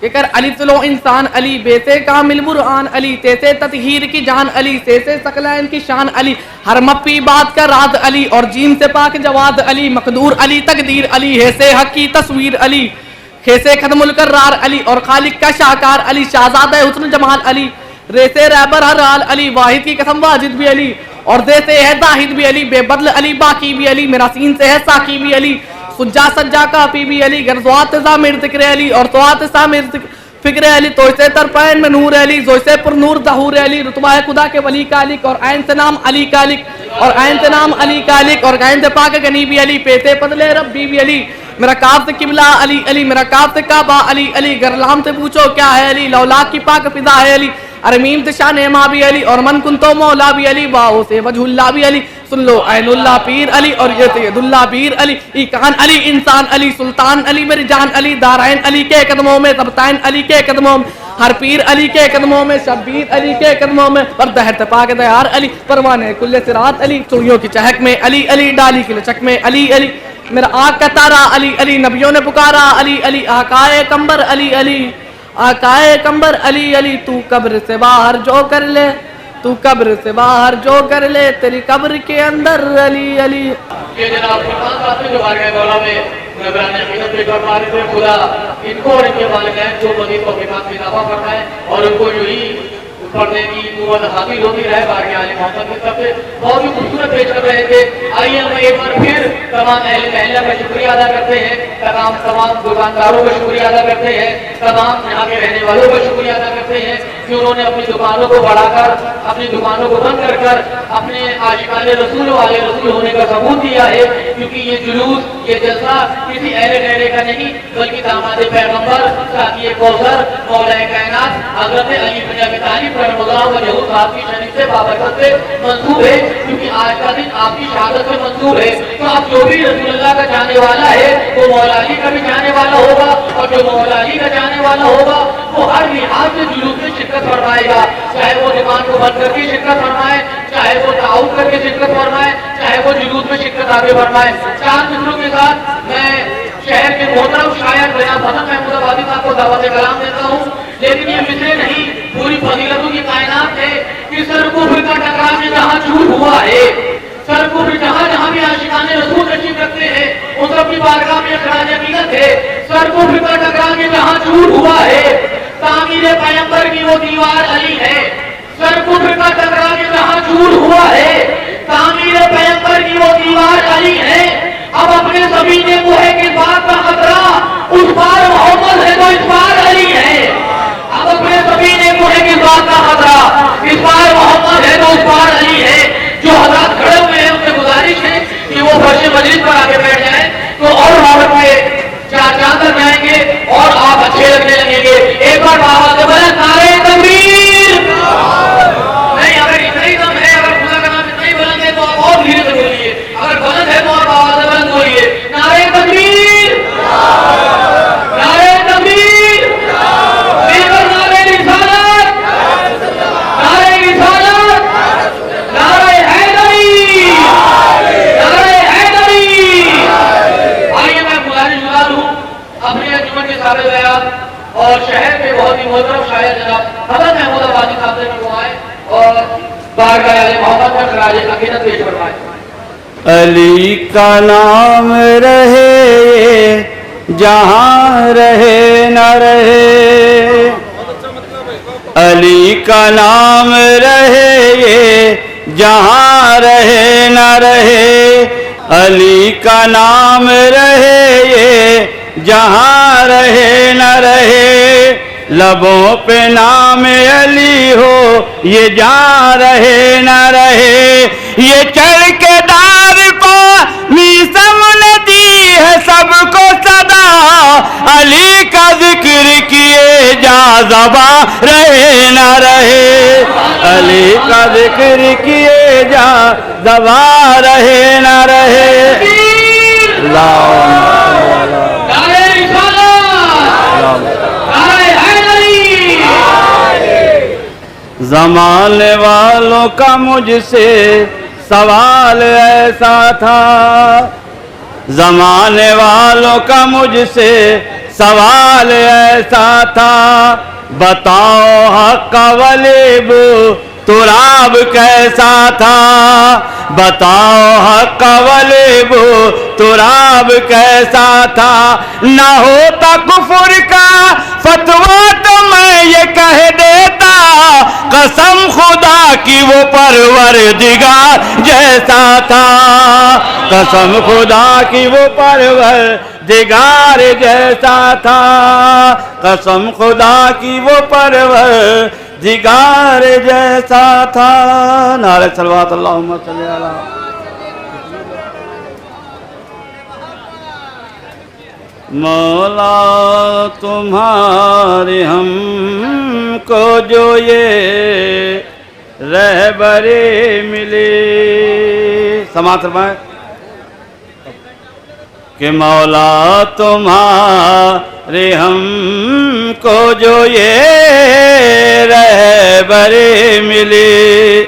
کہ کر علی تلو انسان علی بیتے کامل برآن علی تیتے تطہیر کی جان علی سیسے سقلین کی شان علی ہر مپی بات کا راز علی اور جین سے پاک جواد علی مقدور علی تقدیر علی حیث حق کی تصویر علی خیسے ختم القرار علی اور خالق کا شاہکار علی شہزادہ حسن جمال علی ریسے رہبر ہر حال علی واحد کی قسم واجد بھی علی اور دیتے ہے زاہد بھی علی بے بدل علی باقی بھی علی میرا سین سے ہے ساکی بھی علی سجا سجا کافی بھی علی گرزوات ضامر ذکر علی اور توات ضامر فکر علی تو سے ترپین میں نور علی زو سے پر نور ظہور علی رتبہ خدا کے ولی کالک اور عین سے نام علی کالک اور عین سے نام علی کالک اور عین سے پاک غنی بھی علی پیتے پدلے ربی بھی علی میرا کاف سے قبلہ علی علی میرا کاف سے کعبہ علی علی گرلام سے پوچھو کیا ہے علی لولا کی پاک فضا ہے علی ارمیم سے شان ماں بھی علی اور من کن تو مولا بھی علی باہو سے وجہ اللہ بھی علی سن لو عین اللہ پیر علی اور یہ سید اللہ پیر علی ایکان علی انسان علی سلطان علی میری جان علی دارائن علی کے قدموں میں سبتائن علی کے قدموں میں ہر پیر علی کے قدموں میں شبیر علی کے قدموں میں پردہت پاک دیار علی پروانے کل صراط علی چوڑیوں کی چہک میں علی علی ڈالی کی لچک میں علی علی میرا آگ کا تارا علی علی نبیوں نے پکارا علی علی آقائے کمبر علی علی آقائے کمبر علی علی تو قبر سے باہر جو کر لے تو قبر سے باہر جو کر لے تیری قبر کے اندر علی علی یہ جناب فرمان صاحب جو بارگاہ مولا میں نگران عقیدت میں فرمانے تھے خدا ان کو اور ان کے والدین جو مزید توفیقات میں اضافہ فرمائے اور ان کو یوں ہی پڑھنے کی قوت حاصل ہوتی رہے بارگاہ علی محمد کی طرف سے بہت ہی خوبصورت پیش کر رہے تھے آئیے ہم ایک بار پھر تمام اہل محلہ کا شکریہ ادا کرتے ہیں تمام دکانداروں کا شکریہ ادا کرتے ہیں تمام یہاں کے رہنے والوں کا شکریہ ادا کرتے ہیں کہ انہوں نے اپنی دکانوں کو بڑھا کر اپنی دکانوں کو بند کر اپنے عاشقان رسول والے رسول ہونے کا ثبوت دیا ہے کیونکہ یہ جلوس یہ جلسہ کسی اہل ڈیرے کا نہیں بلکہ داماد پیغمبر ساقی کوثر مولا کائنات حضرت علی بن ابی طالب رحمہ اللہ وجہ صاحب کی شریف سے بابرکت سے منسوب ہے کیونکہ آج کا دن آپ کی شہادت سے منسوب ہے تو اب جو بھی رسول اللہ کا جانے والا ہے وہ مولا علی کا بھی جانے والا ہوگا اور جو مولا علی کا جانے والا ہوگا وہ ہر لحاظ سے جلوس میں شرکت فرمائے گا چاہے وہ دکان کو بند کر کے شرکت فرمائے چاہے وہ تعاون کر کے شرکت فرمائے چاہے وہ جلوس میں شرکت آگے فرمائے چار مصروں کے ساتھ میں شہر کے محترم شاعر جناب حسن محمود آبادی صاحب کو دعوت کلام دیتا ہوں لیکن یہ مصرے نہیں پوری فضیلتوں کی کائنات ہے کہ سر کو پھر کا ٹکرا میں جہاں جھوٹ ہوا ہے سر کو پھر جہاں جہاں بھی عاشقان رسول تشریف رکھتے ہیں ان سب کی بارگاہ میں اخراج عقیدت ہے سر کو پھر کا ٹکرا میں جہاں جھوٹ ہوا ہے تعمیر پیغمبر کی وہ دیوار علی ہے سر کو پھر کا ٹکرا میں جہاں جھوٹ ہوا ہے تعمیر پیغمبر کی وہ دیوار علی ہے اب اپنے زمین کوہ کے بات کا خطرہ اس بار محمد ہے تو اس بار علی ہے اب اپنے زمین کوہ کے بات کا خطرہ اس بار محمد ہے تو اس بار علی ہے جو حضرات کھڑے ہوئے ہیں ان سے گزارش ہے کہ وہ فرش مجلس پر آگے بیٹھ جائیں تو اور محبت میں چار چاند کر جائیں گے اور آپ اچھے لگنے لگیں گے ایک بار بابا سے بولے نعرہ تکبیر نہیں اگر اتنا ہی دم ہے اگر خدا کا نام اتنا ہی بلند ہے تو آپ اور دھیرے سے بولیے اگر بلند ہے تو آپ آواز سے بلند بولیے نعرہ تکبیر نعرہ تکبیر دیگر نعرہ رسالت نعرہ رسالت نعرہ حیدری نعرہ حیدری آئیے میں گزارش گزار ہوں اپنے انجمن کے صاحب بیان اور شہر کے بہت ہی محترم شاعر جناب حضرت محمود آبادی صاحب سے فرمائے اور بارگاہ علی محمد پر خراج عقیدت پیش فرمائے علی کا نام رہے جہاں رہے نہ رہے علی کا نام رہے جہاں رہے نہ رہے علی کا نام رہے جہاں رہے نہ رہے لبوں پہ نام علی ہو یہ جہاں رہے نہ رہے یہ چڑھ کے دار کو میسم نے دی ہے سب کو صدا علی کا ذکر کیے جا زباں رہے نہ رہے علی کا ذکر کیے جا زباں رہے نہ رہے زمانے والوں کا مجھ سے سوال ایسا تھا زمانے والوں کا مجھ سے سوال ایسا تھا، بتاؤ حق کا ولی بو تراب کیسا تھا، بتاؤ حق کا ولی بو تراب کیسا تھا، نہ ہوتا کفر کا فتویٰ تو میں یہ کہہ دیتا، قسم خدا کی وہ پروردگار جیسا تھا، قسم خدا کی وہ پروردگار جیسا تھا، قسم خدا کی وہ پروردگار جیسا تھا۔ نعرہ صلوات اللہم صلی اللہ۔ مولا تمہارے ہم کو جو یہ رہبری ملی، سماعت فرمائیں کہ مولا تمہارے ہم کو جو یہ رہبری ملی،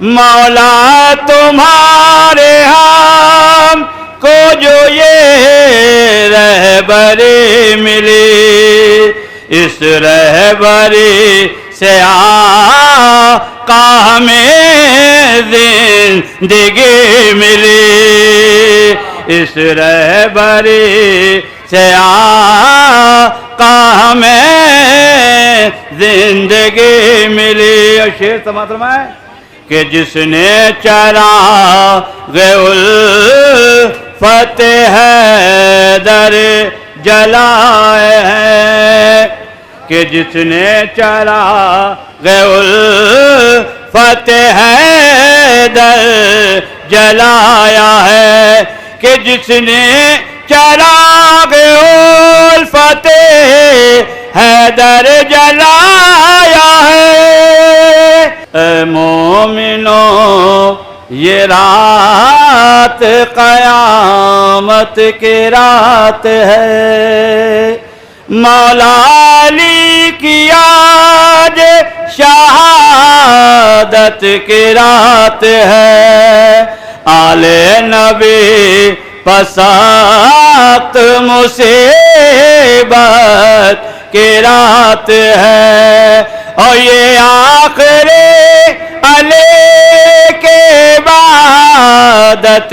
مولا تمہارے ہم کو جو یہ رہبری ملی، اس رہبری سے آقا ہمیں زندگی ملی، اس رہبری سے آقا ہمیں زندگی ملی۔ اور شعر سماعت فرمائیں کہ جس نے چراغ الفت حیدر جلائے ہیں، کہ جس نے چراغ الفت حیدر جلایا ہے، کہ جس نے چراغ الفت حیدر جلایا ہے، اے مومنو یہ رات قیامت کی رات ہے، مولا علی کی آج شہادت کی رات ہے، آل نبی پسات مصیبت کی رات ہے، اور یہ آخری علی کے عبادت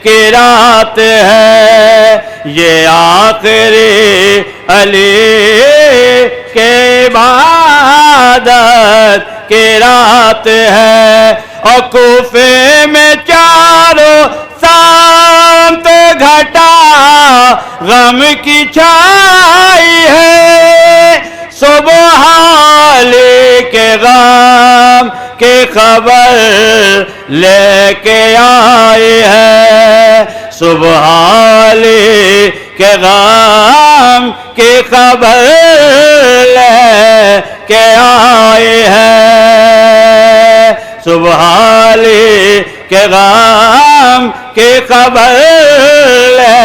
کی رات ہے، یہ آخری علی کے عبادت کی رات ہے، اور کوفے میں چاروں سمت گھٹا غم کی چھائی ہے، صبح علی کے غم کی خبر لے کے آئی ہے، صبح علی کے غم کی خبر لے کے آئی ہے، صبح علی کے غم کی خبر لے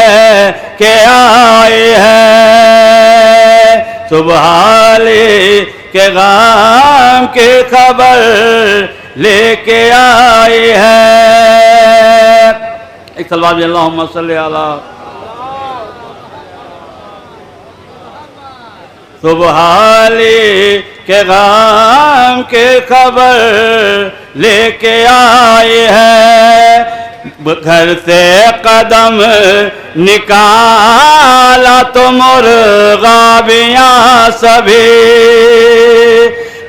کے آئی ہے، صبح علی کے غم کی خبر لے کے آئی ہے۔ ایک صلوات اللہم صلی علی صبح علی کے غم کی خبر لے کے آئی ہے، گھر سے قدم نکالا تو مرغابیاں سبھی،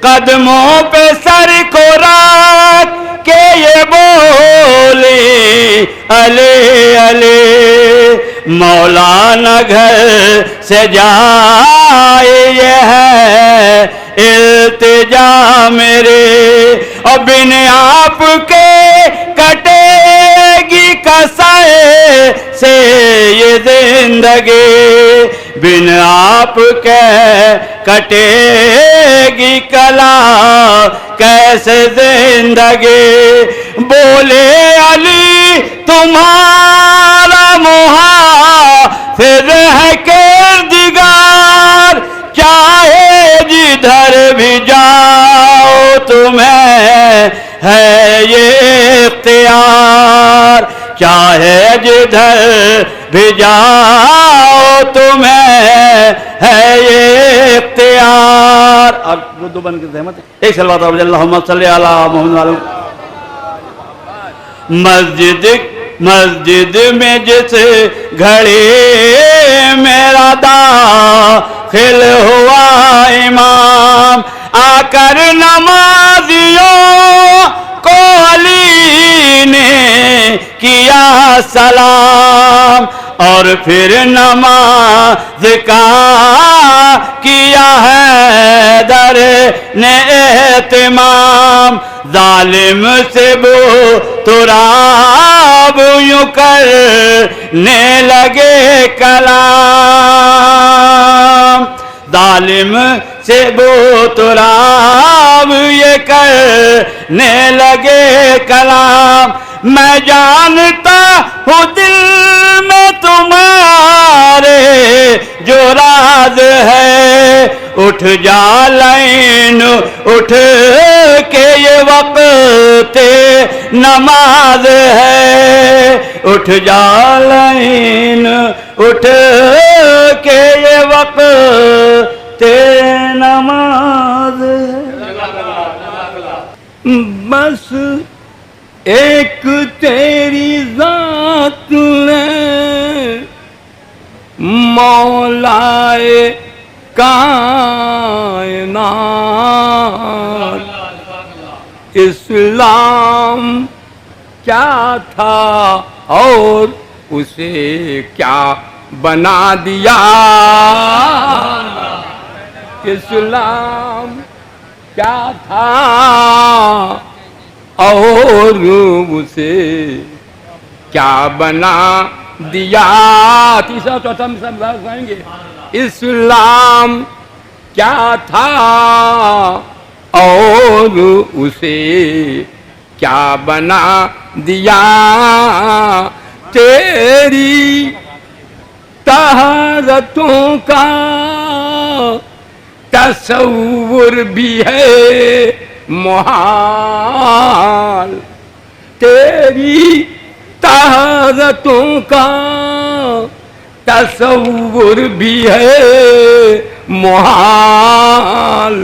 قدموں پہ سر کو رکھ کے یہ بولی علی علی، مولانا گھر سے جائے یہ ہے التجا میرے، اور بن آپ کے کٹے گی کسائے سے یہ زندگی، بن آپ کے کٹے گی کلا کیسے زندگی، بولے علی تمہارا محافظ ہے کردگار، چاہے جدھر بھی جاؤ تمہیں ہے یہ اختیار، چاہے جدھر بھی جاؤ تمہیں ہے یہ اختیار. اب اردو بن کے زحمت ہے. ایک صلوات اور اللہم صلی علی محمد وعلی مسجد میں جس گھڑی میرا داخل ہوا امام آ کر نمازیوں کو علی نے کیا سلام اور پھر نماز کا کیا حیدر نے اہتمام. ظالم سے بو تراب یوں کرنے لگے کلام. ظالم سے بو تراب یہ کرنے لگے کلام. میں جانتا ہوں دل میں تمہارے جو راز ہے اٹھ جا لین اٹھ کے یہ وقت نماز ہے اٹھ جا لین اٹھ کے یہ وقت نماز ہے. بس ایک تیری ذات ہے مولائے کائنات. اسلام کیا تھا اور اسے کیا بنا دیا. اسلام کیا تھا اور اسے کیا بنا دیا. تیسرا چوتھا ہم سب سمجھائیں گے. اسلام کیا تھا اور اسے کیا بنا دیا. تیری طہارتوں کا تصور بھی ہے محال. تیری طہارتوں کا تصور بھی ہے محال.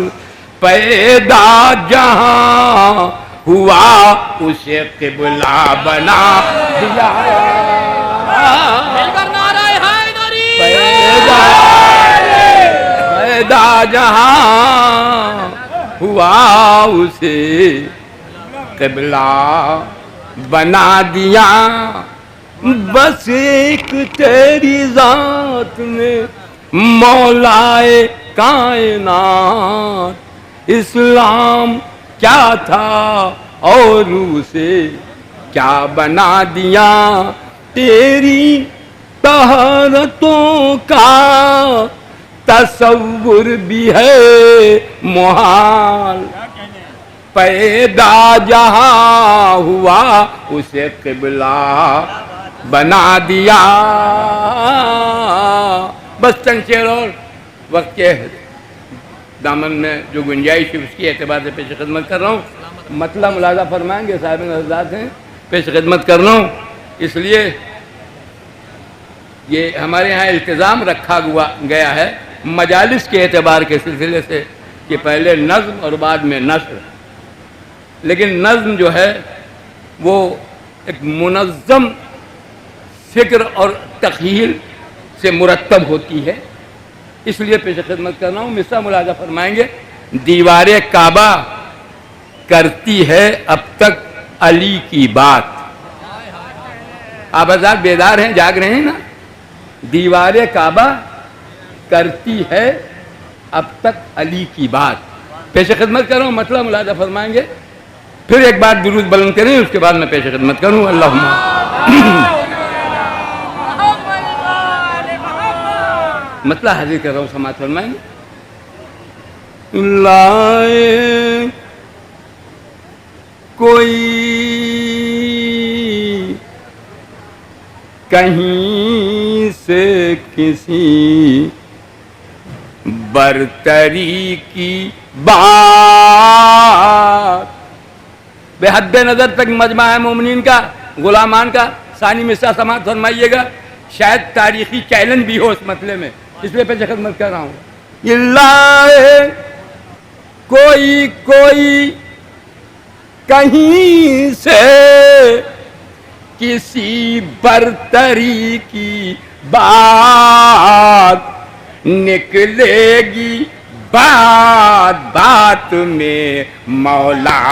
پیدا جہاں ہوا اسے قبلہ بنا دیا. پیدا جہاں ہوا اسے قبلہ بنا دیا. بس ایک تیری ذات نے مولائے کائنات. اسلام کیا تھا اور اسے کیا بنا دیا. تیری طہارتوں کا تصور بھی ہے محال. پیدا جہاں ہوا اسے قبلہ بنا دیا. بس چند شعر اور وقت کے دامن میں جو گنجائش ہے اس کی اعتبار سے پیش خدمت کر رہا ہوں. مطلب ملاحظہ فرمائیں گے صاحب حضرات ہیں پیش خدمت کر رہا ہوں. اس لیے یہ ہمارے ہاں التزام رکھا گیا ہے مجالس کے اعتبار کے سلسلے سے کہ پہلے نظم اور بعد میں نثر. لیکن نظم جو ہے وہ ایک منظم فکر اور تخیل سے مرتب ہوتی ہے. اس لیے پیش خدمت کر رہا ہوں. مصرع ملاحظہ فرمائیں گے. دیوار کعبہ کرتی ہے اب تک علی کی بات. آپ حضرات بیدار ہیں جاگ رہے ہیں نا. دیوار کعبہ کرتی ہے اب تک علی کی بات. پیش خدمت کر رہا ہوں. مطلب ملاحظہ فرمائیں گے. پھر ایک بار درود بلند کریں اس کے بعد میں پیش خدمت کروں. اللہم مطلب حاضر کر رہا ہوں. سماعت فرمائیں. لائے کوئی کہیں سے کسی برتری کی بات. بے حد نظر تک مجمع مومنین کا غلامان کا ثانی مصرع سماعت فرمائیے گا، شاید تاریخی چیلنج بھی ہو اس مسئلے میں، اس لیے پہ خدمت کر رہا ہوں. اللہ کوئی کوئی کہیں سے کسی برتری کی بات نکلے گی، بات بات میں مولا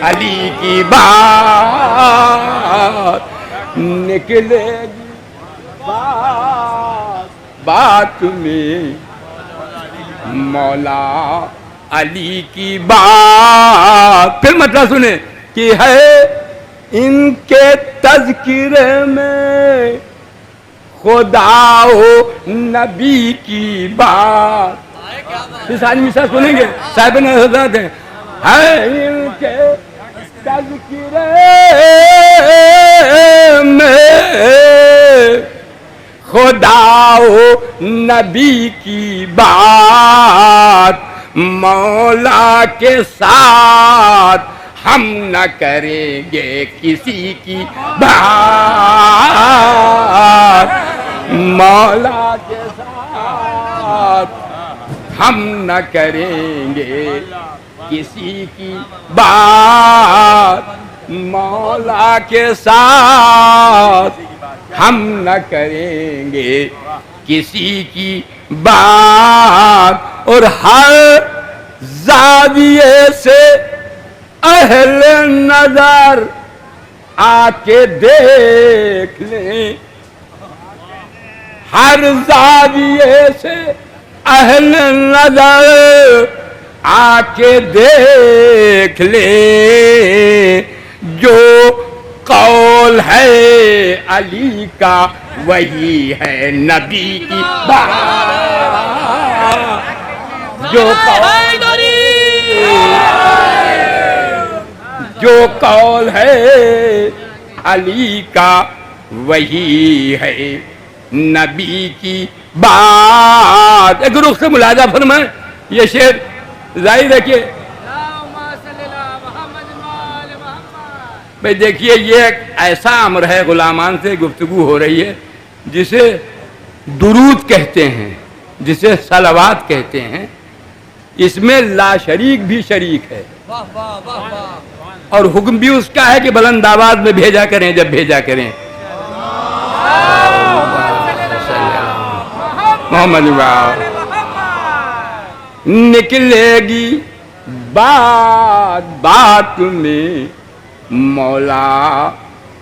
علی کی بات نکلے گی، بات بات میں مولا علی کی بات. پھر مطلب سنیں کہ ہے ان کے تذکرے میں خدا و نبی کی بات. اس آدمی سے سنیں گے صاحب نے حضرت ہے ان کے تذکرے میں خدا و نبی کی بات، مولا کے ساتھ ہم نہ کریں گے کسی کی بات، مولا کے ساتھ ہم نہ کریں گے کسی کی بات، مولا کے ساتھ ہم نہ کریں گے کسی کی بات. اور ہر زاویے سے اہل نظر آ کے دیکھ لیں، ہر زاویے سے اہل نظر آ کے دیکھ لیں، جو قول ہے علی کا وہی ہے نبی کی بات، جو قول ہے علی کا وہی ہے نبی کی بات. ایک رخ سے ملاحظہ فرمائیں یہ شعر ظاہر ہے کہ بھئی دیکھیے یہ ایک ایسا امر ہے، غلامان سے گفتگو ہو رہی ہے جسے درود کہتے ہیں، جسے صلوات کہتے ہیں، اس میں لا شریک بھی شریک ہے اور حکم بھی اس کا ہے کہ بلند آواز میں بھیجا کریں جب بھیجا کریں. محمد نکلے گی بات بات میں مولا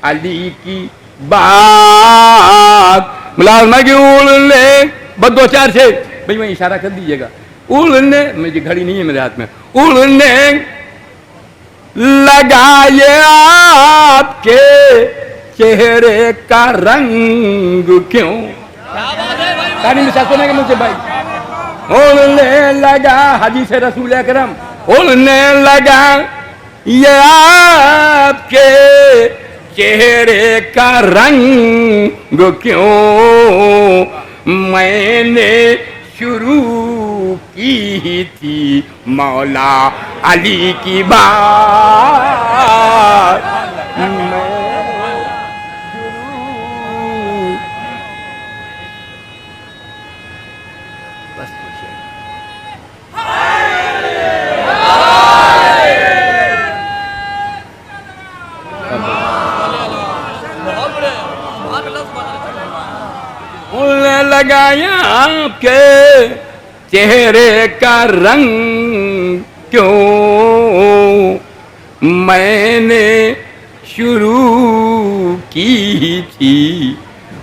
علی کی بات. ملازمہ کی اڑنے بس دو چار سے بھئی میں اشارہ کر دیجئے گا، اڑنے مجھے گھڑی نہیں ہے میرے ہاتھ میں، اڑنے لگائے آپ کے چہرے کا رنگ کیوں. کہانی میں ساتھ سنے گا مجھ سے بھائی. اڑنے لگا حدیث رسول اکرم، اڑنے لگا یہ آپ کے چہرے کا رنگ کیوں، میں نے شروع کی تھی مولا علی کی بات، لگایا آپ کے چہرے کا رنگ کیوں، میں نے شروع کی تھی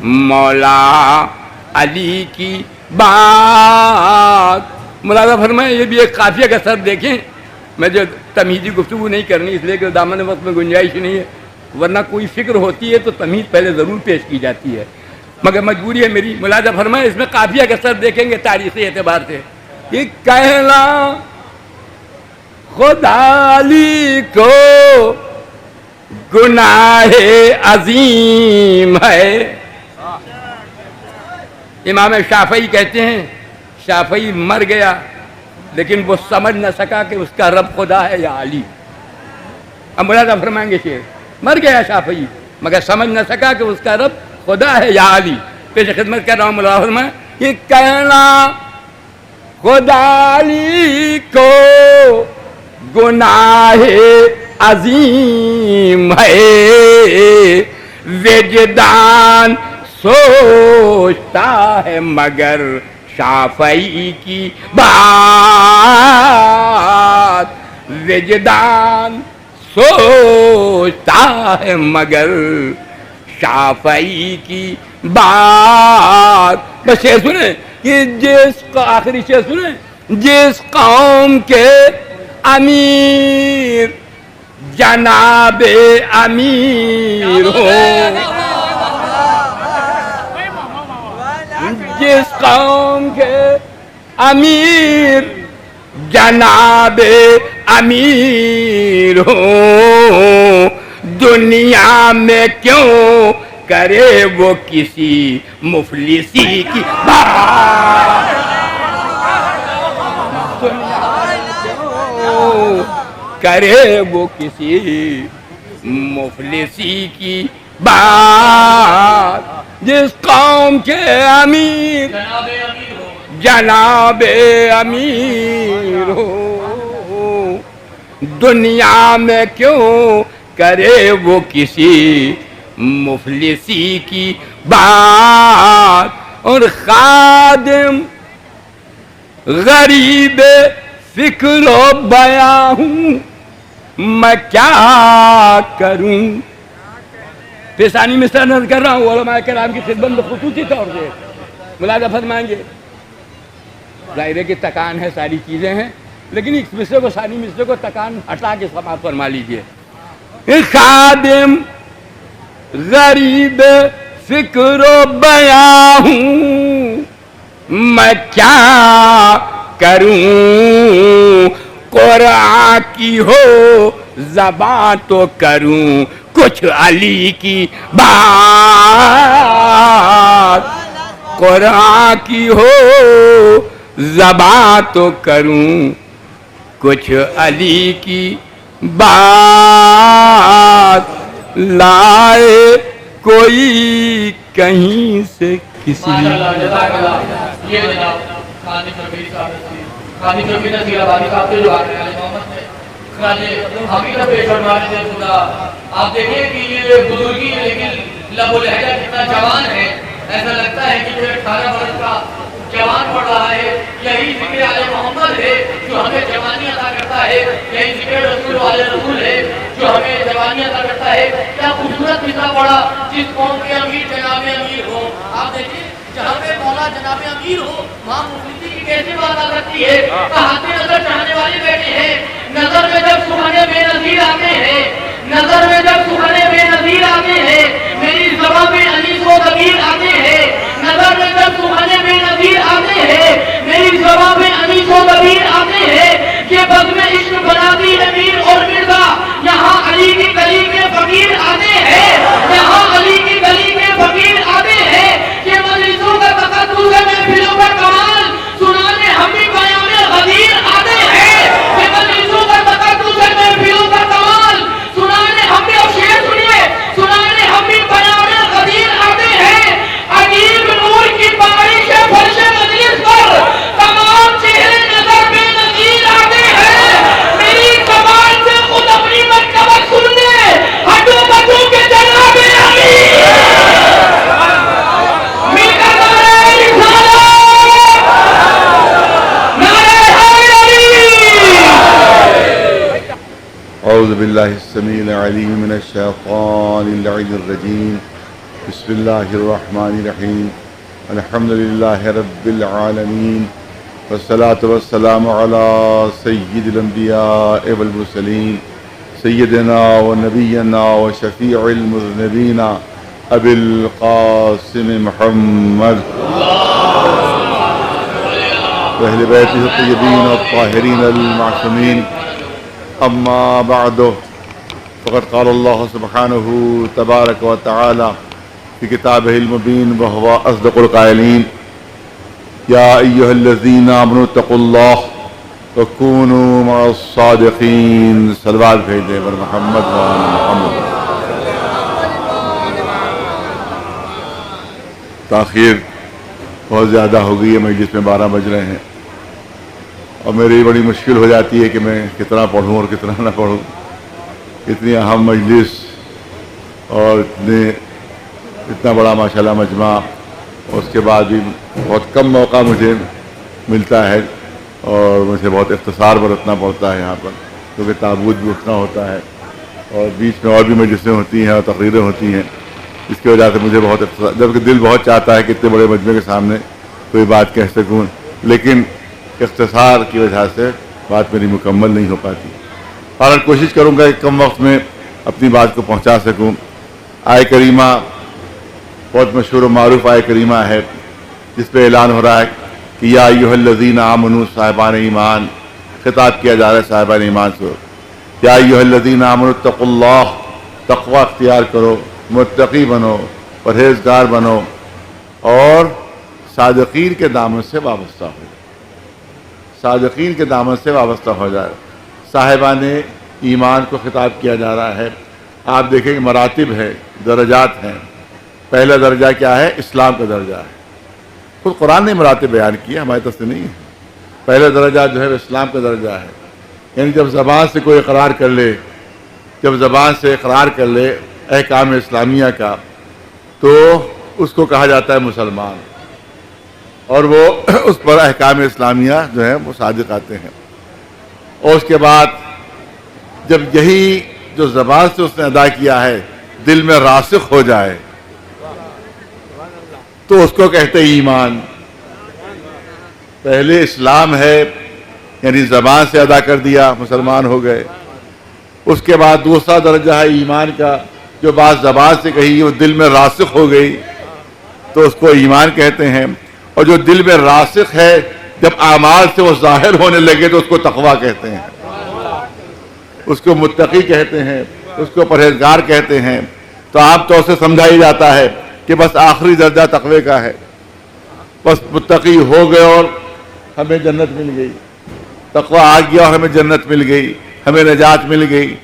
مولا علی کی بات. ملاحظہ فرمائیں یہ بھی ایک قافیہ کا سر دیکھیں. میں جو تمہیدی گفتگو نہیں کرنی اس لیے کہ دامن وقت میں گنجائش نہیں ہے، ورنہ کوئی فکر ہوتی ہے تو تمہید پہلے ضرور پیش کی جاتی ہے، مگر مجبوری ہے میری. ملاحظہ فرمائیں اس میں قافیہ کا سر دیکھیں گے تاریخی اعتبار سے. یہ کہنا خدا علی کو گناہ عظیم ہے. امام شافعی کہتے ہیں شافعی مر گیا لیکن وہ سمجھ نہ سکا کہ اس کا رب خدا ہے یا علی. اب ملاحظہ فرمائیں گے شعر، مر گیا شافعی مگر سمجھ نہ سکا کہ اس کا رب خدا ہے یا علی. پیش خدمت کر رہا ہوں مولانا فرمائیں کہ کہنا خدا علی کو گناہ عظیم ہے، وجدان سوچتا ہے مگر شافعی کی بات، وجدان سوچتا ہے مگر شافعی کی بات. بس یہ سنیں کہ جس کا آخری شعر سنیں، جس قوم کے امیر جناب امیر ہو، جس قوم کے امیر جناب امیر ہو، دنیا میں کیوں کرے وہ کسی مفلسی کی بات، کرے وہ کسی مفلسی کی بات. جس قوم کے امیر جناب امیر ہو، دنیا میں کیوں کرے وہ کسی مفلسی کی بات. اور خادم غریب فکر و بیاں ہوں، میں کیا کروں. پھر ثانی مصرع نظر کر رہا ہوں علماء کرام کی خدمت میں خصوصی طور سے ملاحظہ فرمائیں گے. ظاہر ہے کہ تکان ہے، ساری چیزیں ہیں، لیکن اس مصرع کو ثانی مصرع کو تکان ہٹا کے سماعت فرما لیجیے. خادم غریب فکر و بیاں ہوں، میں کیا کروں. قرآن کی ہو زبان تو کروں کچھ علی کی بات، قرآن کی ہو زبان تو کروں کچھ علی کی بات. لائے کوئی کہیں سے کسی. یہ جناب خانی کبیر صاحب خانی کبیر نصیر آبادی صاحب سے جو آ رہے ہیں محمد نے خانے حقیقت پیش فرمانے دے خدا. آپ دیکھیں کہ یہ بزرگی ہے لیکن لب و لہجہ کتنا جوان ہے. ایسا لگتا ہے کہ کوئی 18 برس کا جوان پڑھ رہا ہے. یہی ذکر آل محمد ہے جو ہمیں جوانی عطا کرتا ہے. یہی ذکر رسول والے رسول ہے جو ہمیں جوانی عطا کرتا ہے. کیا خوبصورت مصرع پڑھا، جس قوم کے امیر جناب امیر ہو. آپ دیکھیں جہاں پہ مولا جناب امیر ہو وہاں مفلسی کی کیسے بات آ سکتی ہے. کہاتے نظر چاہنے والے بیٹھے ہیں، نظر میں جب سبحان بے نظیر آتے ہیں، نظر میں جب سبحان بے نظیر آتے ہیں، میری زبان میں انیس و دبیر آتے ہیں. نظر میں جب سبحان بے نظیر آتے ہیں، میری زبان میں انیس و دبیر آتے ہیں. یہ بزم عشق بناتی ہے میر اور مرزا، یہاں علی کی گلی کے فقیر آتے ہیں، یہاں علی کی گلی کے فقیر آتے ہیں. یہ مجلسوں کا تقدس ہے محفلوں کا کمال، سنانے ہم بھی بیان غدیر آتے ہیں. یہ مجلسوں کا تقدس ہے محفلوں کا کمال، سنانے ہم بھی اب شعر سنیے، سنانے ہم بھی بیان غدیر آتے ہیں. عجیب نور کی بارش ہے فرش مجلس پر، تمام چہرے نظر بے نظیر آتے ہیں. میری زبان سے خود اپنی مرتبت سن لے، ہٹو بچوں کے جناب علی. مل کر نعرہ رسالت، نعرہ حیدری. اعوذ باللہ السمیع العلیم من الشیطان اللعین الرجیم. بسم اللہ الرحمن الرحیم. الحمد للہ رب العالمین، والصلاة والسلام علی سید الانبیاء والمرسلین، سیدنا و نبینا و شفیع المذنبین ابی القاسم محمد واہل بیتہ الطیبین الطاہرین المعصومین. اما بعد فقد قال اللہ سبحانہ تبارک و تعالی في كتابه المبين وهو أصدق القائلين. يا أيها الذين آمنوا اتقوا الله وكونوا مع الصادقين. صلوات بھیجیں پر محمد وآل محمد. تاخیر بہت زیادہ ہو گئی ہے، مجلس میں 12 بج رہے ہیں، اور میری بڑی مشکل ہو جاتی ہے کہ میں کتنا پڑھوں اور کتنا نہ پڑھوں. اتنی اہم مجلس اور اتنا بڑا ماشاءاللہ مجمع، اس کے بعد بھی بہت کم موقع مجھے ملتا ہے اور مجھے بہت اختصار برتنا پڑتا ہے یہاں پر، کیونکہ تابوت بھی اٹھنا ہوتا ہے اور بیچ میں اور بھی مجلسیں ہوتی ہیں اور تقریریں ہوتی ہیں. اس کی وجہ سے مجھے بہت اختصار، جبکہ دل بہت چاہتا ہے کہ اتنے بڑے مجمع کے سامنے کوئی بات کہہ سکوں، لیکن اختصار کی وجہ سے بات میری مکمل نہیں ہو پاتی. اور کوشش کروں گا کہ کم وقت میں اپنی بات کو پہنچا سکوں. آیہ کریمہ بہت مشہور و معروف آیہ کریمہ ہے، جس پہ اعلان ہو رہا ہے کہ یا ایھا الذین آمنوا، صاحبان ایمان، خطاب کیا جا رہا ہے صاحبان ایمان سے. یا ایھا الذین آمنوا اتقوا اللہ، تقوی اختیار کرو، متقی بنو، پرہیزگار بنو، اور صادقین کے دامن سے وابستہ ہو جائے. صادقین کے دامن سے وابستہ ہو جائے. صاحبان ایمان کو خطاب کیا جا رہا ہے. آپ دیکھیں کہ مراتب ہے، درجات ہیں. پہلا درجہ کیا ہے؟ اسلام کا درجہ ہے. خود قرآن نے مراتب بیان کیا، ہماری طرف سے نہیں ہے. پہلا درجہ جو ہے وہ اسلام کا درجہ ہے، یعنی جب زبان سے کوئی اقرار کر لے، جب زبان سے اقرار کر لے احکام اسلامیہ کا، تو اس کو کہا جاتا ہے مسلمان، اور وہ اس پر احکام اسلامیہ جو ہے وہ صادق آتے ہیں. اور اس کے بعد جب یہی جو زبان سے اس نے ادا کیا ہے دل میں راسخ ہو جائے تو اس کو کہتے ہیں ایمان. پہلے اسلام ہے، یعنی زبان سے ادا کر دیا، مسلمان ہو گئے. اس کے بعد دوسرا درجہ ہے ایمان کا، جو بات زبان سے کہی وہ دل میں راسخ ہو گئی تو اس کو ایمان کہتے ہیں. اور جو دل میں راسخ ہے جب اعمال سے وہ ظاہر ہونے لگے تو اس کو تقویٰ کہتے ہیں، اس کو متقی کہتے ہیں، اس کو پرہیزگار کہتے ہیں. تو عام طور سے سمجھایا جاتا ہے کہ بس آخری درجہ تقوی کا ہے، بس متقی ہو گئے اور ہمیں جنت مل گئی، تقویٰ آ گیا اور ہمیں جنت مل گئی، ہمیں نجات مل گئی.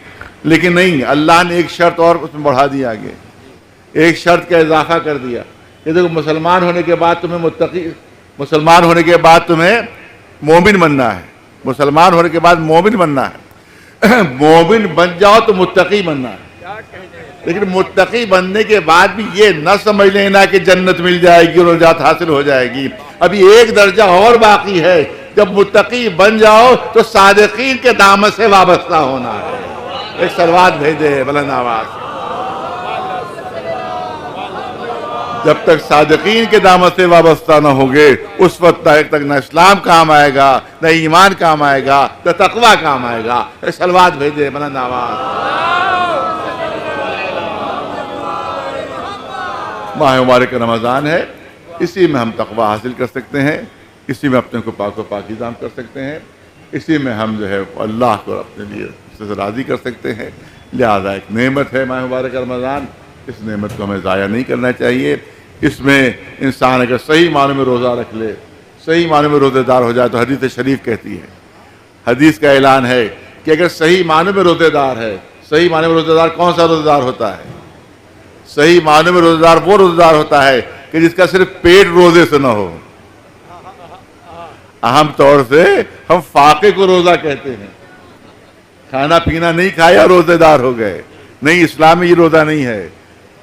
لیکن نہیں، اللہ نے ایک شرط اور اس میں بڑھا دیا، آگے ایک شرط کا اضافہ کر دیا کہ دیکھو مسلمان ہونے کے بعد تمہیں متقی، مسلمان ہونے کے بعد تمہیں مومن بننا ہے، مسلمان ہونے کے بعد مومن بننا ہے. مومن بن جاؤ تو متقی بننا ہے. لیکن متقی بننے کے بعد بھی یہ نہ سمجھ لینا کہ جنت مل جائے گی اور نجات حاصل ہو جائے گی. ابھی ایک درجہ اور باقی ہے. جب متقی بن جاؤ تو صادقین کے دامن سے وابستہ ہونا ہے. ایک صلوات بھیجے بلند آواز. جب تک صادقین کے دامن سے وابستہ نہ ہوگے اس وقت تک نہ اسلام کام آئے گا، نہ ایمان کام آئے گا، نہ تقویٰ کام آئے گا. ایک صلوات بھیجے بلند آواز. ماہ مبارک رمضان ہے، اسی میں ہم تقویٰ حاصل کر سکتے ہیں، اسی میں اپنے کو پاک و پاکیزہ کر سکتے ہیں، اسی میں ہم جو ہے اللہ کو اپنے لیے سے راضی کر سکتے ہیں. لہذا ایک نعمت ہے ماہ مبارک رمضان، اس نعمت کو ہمیں ضائع نہیں کرنا چاہیے. اس میں انسان اگر صحیح معنوں میں روزہ رکھ لے، صحیح معنوں میں روزے دار ہو جائے تو حدیث شریف کہتی ہے، حدیث کا اعلان ہے کہ اگر صحیح معنوں میں روزے دار ہے، صحیح معنوں میں روزے دار کون سا روزے دار ہوتا ہے؟ صحیح معنوں میں روزے دار وہ روزے دار ہوتا ہے کہ جس کا صرف پیٹ روزے سے نہ ہو. عام طور سے ہم فاقے کو روزہ کہتے ہیں، کھانا پینا نہیں کھایا روزے دار ہو گئے. نہیں، اسلام میں یہ روزہ نہیں ہے.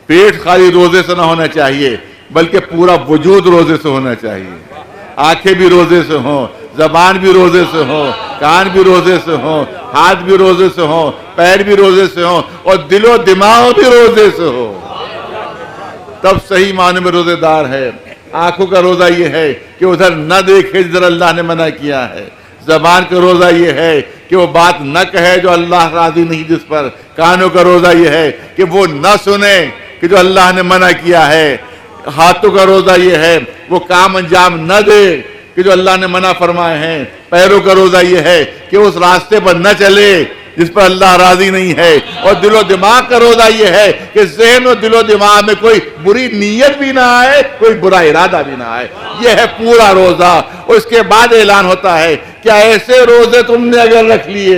پیٹ خالی روزے سے نہ ہونا چاہیے بلکہ پورا وجود روزے سے ہونا چاہیے. آنکھیں بھی روزے سے ہوں، زبان بھی روزے سے ہو، کان بھی روزے سے ہوں، ہاتھ بھی روزے سے ہوں، پیر بھی روزے سے ہوں، اور دل و دماغ بھی روزے سے ہو، تب صحیح معنی میں روزے دار ہے. آنکھوں کا روزہ یہ ہے کہ ادھر نہ دیکھے جدھر اللہ نے منع کیا ہے. زبان کا روزہ یہ ہے کہ وہ بات نہ کہے جو اللہ راضی نہیں جس پر. کانوں کا روزہ یہ ہے کہ وہ نہ سنے کہ جو اللہ نے منع کیا ہے. ہاتھوں کا روزہ یہ ہے وہ کام انجام نہ دے کہ جو اللہ نے منع فرمائے ہیں. پیروں کا روزہ یہ ہے کہ اس راستے پر نہ چلے جس پر اللہ راضی نہیں ہے. اور دل و دماغ کا روزہ یہ ہے کہ ذہن و دل و دماغ میں کوئی بری نیت بھی نہ آئے، کوئی برا ارادہ بھی نہ آئے. یہ ہے پورا روزہ. اور اس کے بعد اعلان ہوتا ہے کیا ایسے روزے تم نے اگر رکھ لیے،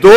2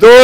2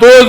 2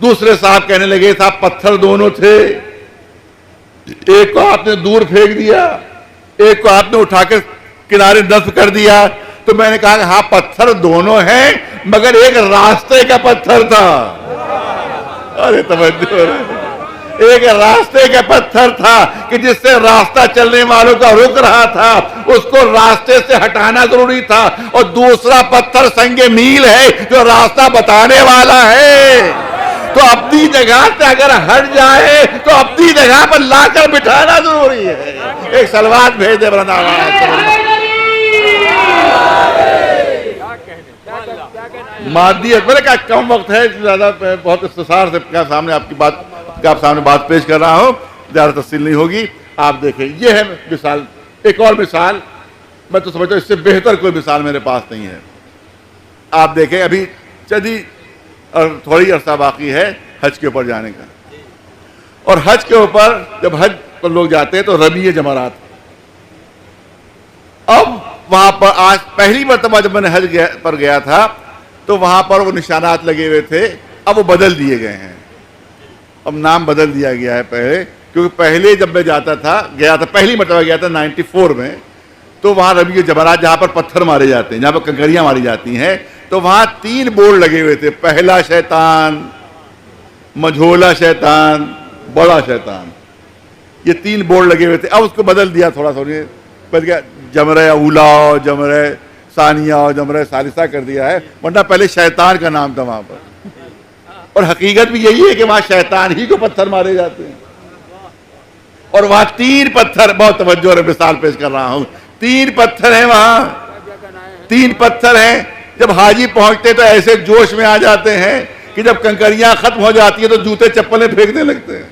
دوسرے صاحب کہنے لگے صاحب پتھر دونوں تھے، ایک کو آپ نے دور پھینک دیا، ایک کو آپ نے اٹھا کر کنارے نصب کر دیا. تو میں نے کہا کہ ہاں پتھر دونوں ہیں مگر ایک راستے کا پتھر تھا. ارے توجہ، ایک راستے کا پتھر تھا کہ جس سے راستہ چلنے والوں کا رک رہا تھا، اس کو راستے سے ہٹانا ضروری تھا. اور دوسرا پتھر سنگ میل ہے جو راستہ بتانے والا ہے. تو اپنی جگہ سے اگر ہٹ جائے تو اپنی جگہ پر لا کر بٹھانا ضروری ہے. ایک سلوات بھیج دے برنا. مادیت، میں نے کہا کم وقت ہے، زیادہ بہت اختصار سے سامنے آپ کی بات آپ سامنے بات پیش کر رہا ہوں، زیادہ تفصیل نہیں ہوگی. آپ دیکھیں یہ ہے مثال. ایک اور مثال میں تو سمجھتا ہوں اس سے بہتر کوئی مثال میرے پاس نہیں ہے. آپ دیکھیں ابھی چندی اور تھوڑی عرصہ باقی ہے حج کے اوپر جانے کا، اور حج کے اوپر جب حج پر لوگ جاتے ہیں تو رمیع جمرات. اب وہاں پر آج پہلی مرتبہ جب میں نے حج پر گیا تھا تو وہاں پر وہ نشانات لگے ہوئے تھے، اب وہ بدل دیے گئے ہیں. اب نام بدل دیا گیا ہے پہلے، کیونکہ پہلے جب میں گیا تھا پہلی مرتبہ گیا تھا 94 میں، تو وہاں رمیع جمرات جہاں پر پتھر مارے جاتے ہیں، جہاں پر کنکریاں ماری جاتی ہیں، تو وہاں 3 بورڈ لگے ہوئے تھے. پہلا شیطان، مجھولا شیطان، بڑا شیطان، یہ 3 بورڈ لگے ہوئے تھے. اب اس کو بدل دیا تھوڑا بدل گیا، جمرہ اولا، جمرہ ثانیہ اور جمرہ ثالثہ کر دیا ہے، ورنہ پہلے شیطان کا نام تھا وہاں پر. اور حقیقت بھی یہی ہے کہ وہاں شیطان ہی کو پتھر مارے جاتے ہیں. اور وہاں 3 پتھر، بہت توجہ اور مثال پیش کر رہا ہوں، 3 پتھر ہیں وہاں، 3 پتھر ہیں. جب حاجی پہنچتے تو ایسے جوش میں آ جاتے ہیں کہ جب کنکریاں ختم ہو جاتی ہیں تو جوتے چپلیں پھینکنے لگتے ہیں.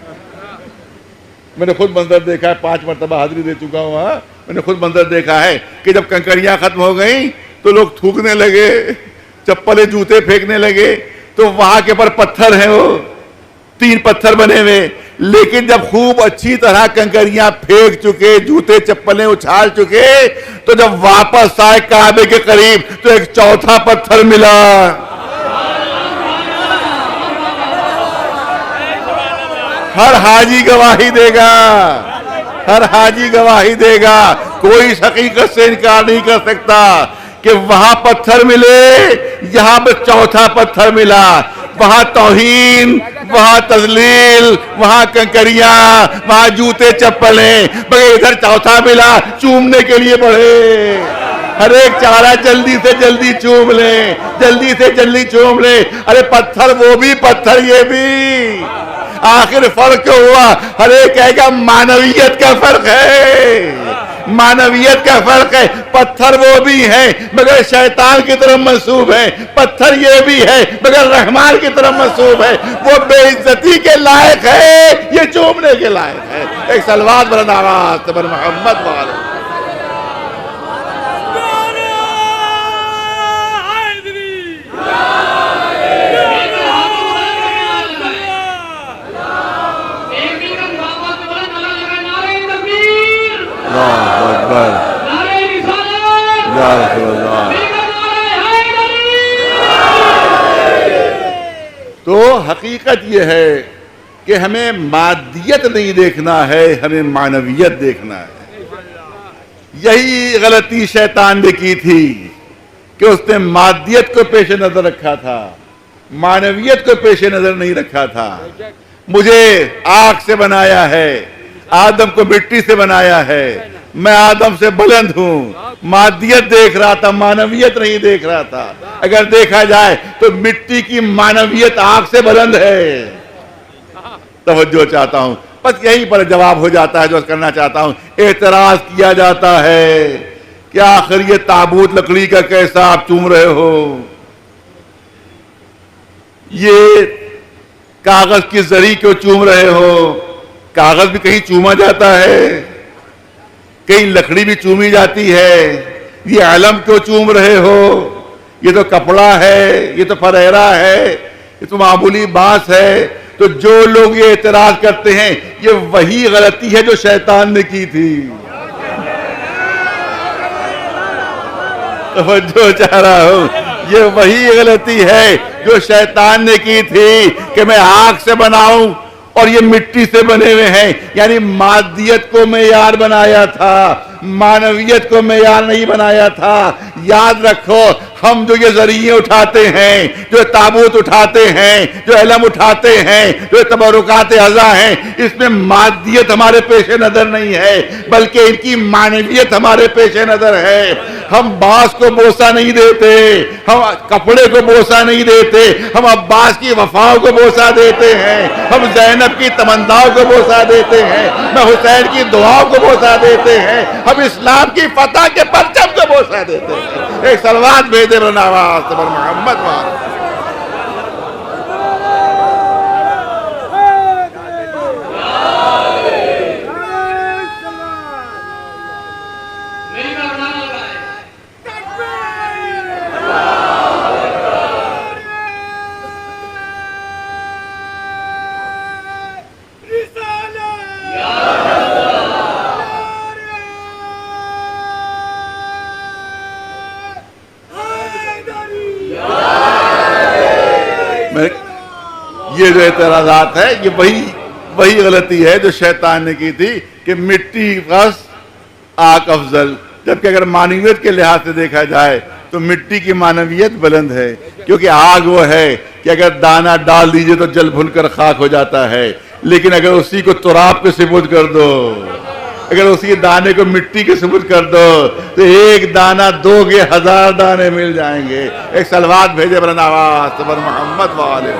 میں نے خود منظر دیکھا ہے، 5 مرتبہ حاضری دے چکا ہوں وہاں. میں نے خود منظر دیکھا ہے کہ جب کنکریاں ختم ہو گئیں تو لوگ تھوکنے لگے، چپلیں جوتے پھینکنے لگے. تو وہاں کے پر پتھر ہیں، وہ 3 پتھر بنے ہوئے. لیکن جب خوب اچھی طرح کنکریاں پھینک چکے، جوتے چپلیں اچھال چکے، تو جب واپس آئے کعبے کے قریب تو ایک چوتھا پتھر ملا. ہر حاجی گواہی دے گا، ہر حاجی گواہی دے گا، کوئی اس حقیقت سے انکار نہیں کر سکتا کہ وہاں پتھر ملے، یہاں پہ چوتھا پتھر ملا. وہاں توہین، وہاں تذلیل، وہاں کنکریاں، وہاں جوتے چپلیں، مگر ادھر چوتھا ملا، چومنے کے لیے بڑھے. ہر ایک چاہ رہا جلدی سے جلدی چوم لیں، جلدی سے جلدی چوم لیں. ارے پتھر وہ بھی، پتھر یہ بھی. آخر فرق کیوں ہوا؟ ہر ایک کہے گا معنویت کا فرق ہے، معنویت کا فرق ہے. پتھر وہ بھی ہیں مگر شیطان کی طرف منسوب ہے، پتھر یہ بھی ہے مگر رحمان کی طرف منسوب ہے. وہ بے عزتی کے لائق ہے، یہ چومنے کے لائق ہے. ایک سلوات بلند آواز سے بر محمد والے. تو حقیقت یہ ہے کہ ہمیں مادیت نہیں دیکھنا ہے، ہمیں معنویت دیکھنا ہے. یہی غلطی شیطان نے کی تھی کہ اس نے مادیت کو پیش نظر رکھا تھا، معنویت کو پیش نظر نہیں رکھا تھا. مجھے آگ سے بنایا ہے، آدم کو مٹی سے بنایا ہے، میں آدم سے بلند ہوں. مادیت دیکھ رہا تھا، معنویت نہیں دیکھ رہا تھا. اگر دیکھا جائے تو مٹی کی معنویت آگ سے بلند ہے. توجہ چاہتا ہوں، بس یہیں پر جواب ہو جاتا ہے جو کرنا چاہتا ہوں. اعتراض کیا جاتا ہے کہ آخر یہ تابوت لکڑی کا کیسا آپ چوم رہے ہو، یہ کاغذ کی زری کیوں چوم رہے ہو؟ کاغذ بھی کہیں چوما جاتا ہے، کہیں لکڑی بھی چومی جاتی ہے. یہ علم کیوں چوم رہے ہو؟ یہ تو کپڑا ہے، یہ تو فریرا ہے، یہ تو معمولی بانس ہے. تو جو لوگ یہ اعتراض کرتے ہیں یہ وہی غلطی ہے جو شیطان نے کی تھی. توجہ چاہ رہا ہوں، یہ وہی غلطی ہے جو شیطان نے کی تھی کہ میں آگ سے بناؤں اور یہ مٹی سے بنے ہوئے ہیں، یعنی مادیت کو معیار بنایا تھا، معنویت کو معیار نہیں بنایا تھا۔ یاد رکھو، ہم جو یہ ذریعے اٹھاتے ہیں، جو تابوت اٹھاتے ہیں، جو علم اٹھاتے ہیں، جو تبرکات اعضا ہیں، اس میں مادیت ہمارے پیش نظر نہیں ہے بلکہ ان کی معنویت ہمارے پیش نظر ہے۔ ہم باس کو بوسہ نہیں دیتے، ہم کپڑے کو بوسہ نہیں دیتے، ہم عباس کی وفاؤں کو بوسہ دیتے ہیں، ہم زینب کی تمناؤں کو بوسہ دیتے ہیں، میں حسین کی دعاؤں کو بوسہ دیتے ہیں، ہم اسلام کی فتح کے پرچم کو بوسہ دیتے ہیں۔ ایک صلوات بھیجے برناواز پر محمد وآلہ۔ یہ جو اعتراضات ہے، یہ وہی غلطی ہے جو شیطان نے کی تھی کہ مٹی بس آگ افضل، جبکہ اگر معنویت کے لحاظ سے دیکھا جائے تو مٹی کی معنویت بلند ہے، کیونکہ آگ وہ ہے کہ اگر دانہ ڈال دیجئے تو جل بھن کر خاک ہو جاتا ہے، لیکن اگر اسی کو تراب کے سپرد کر دو، اگر اسی دانے کو مٹی کے سپرد کر دو تو ایک دانہ دو کے 1000 دانے مل جائیں گے۔ ایک صلوات بھیجے برناواز پر محمد وآلہ۔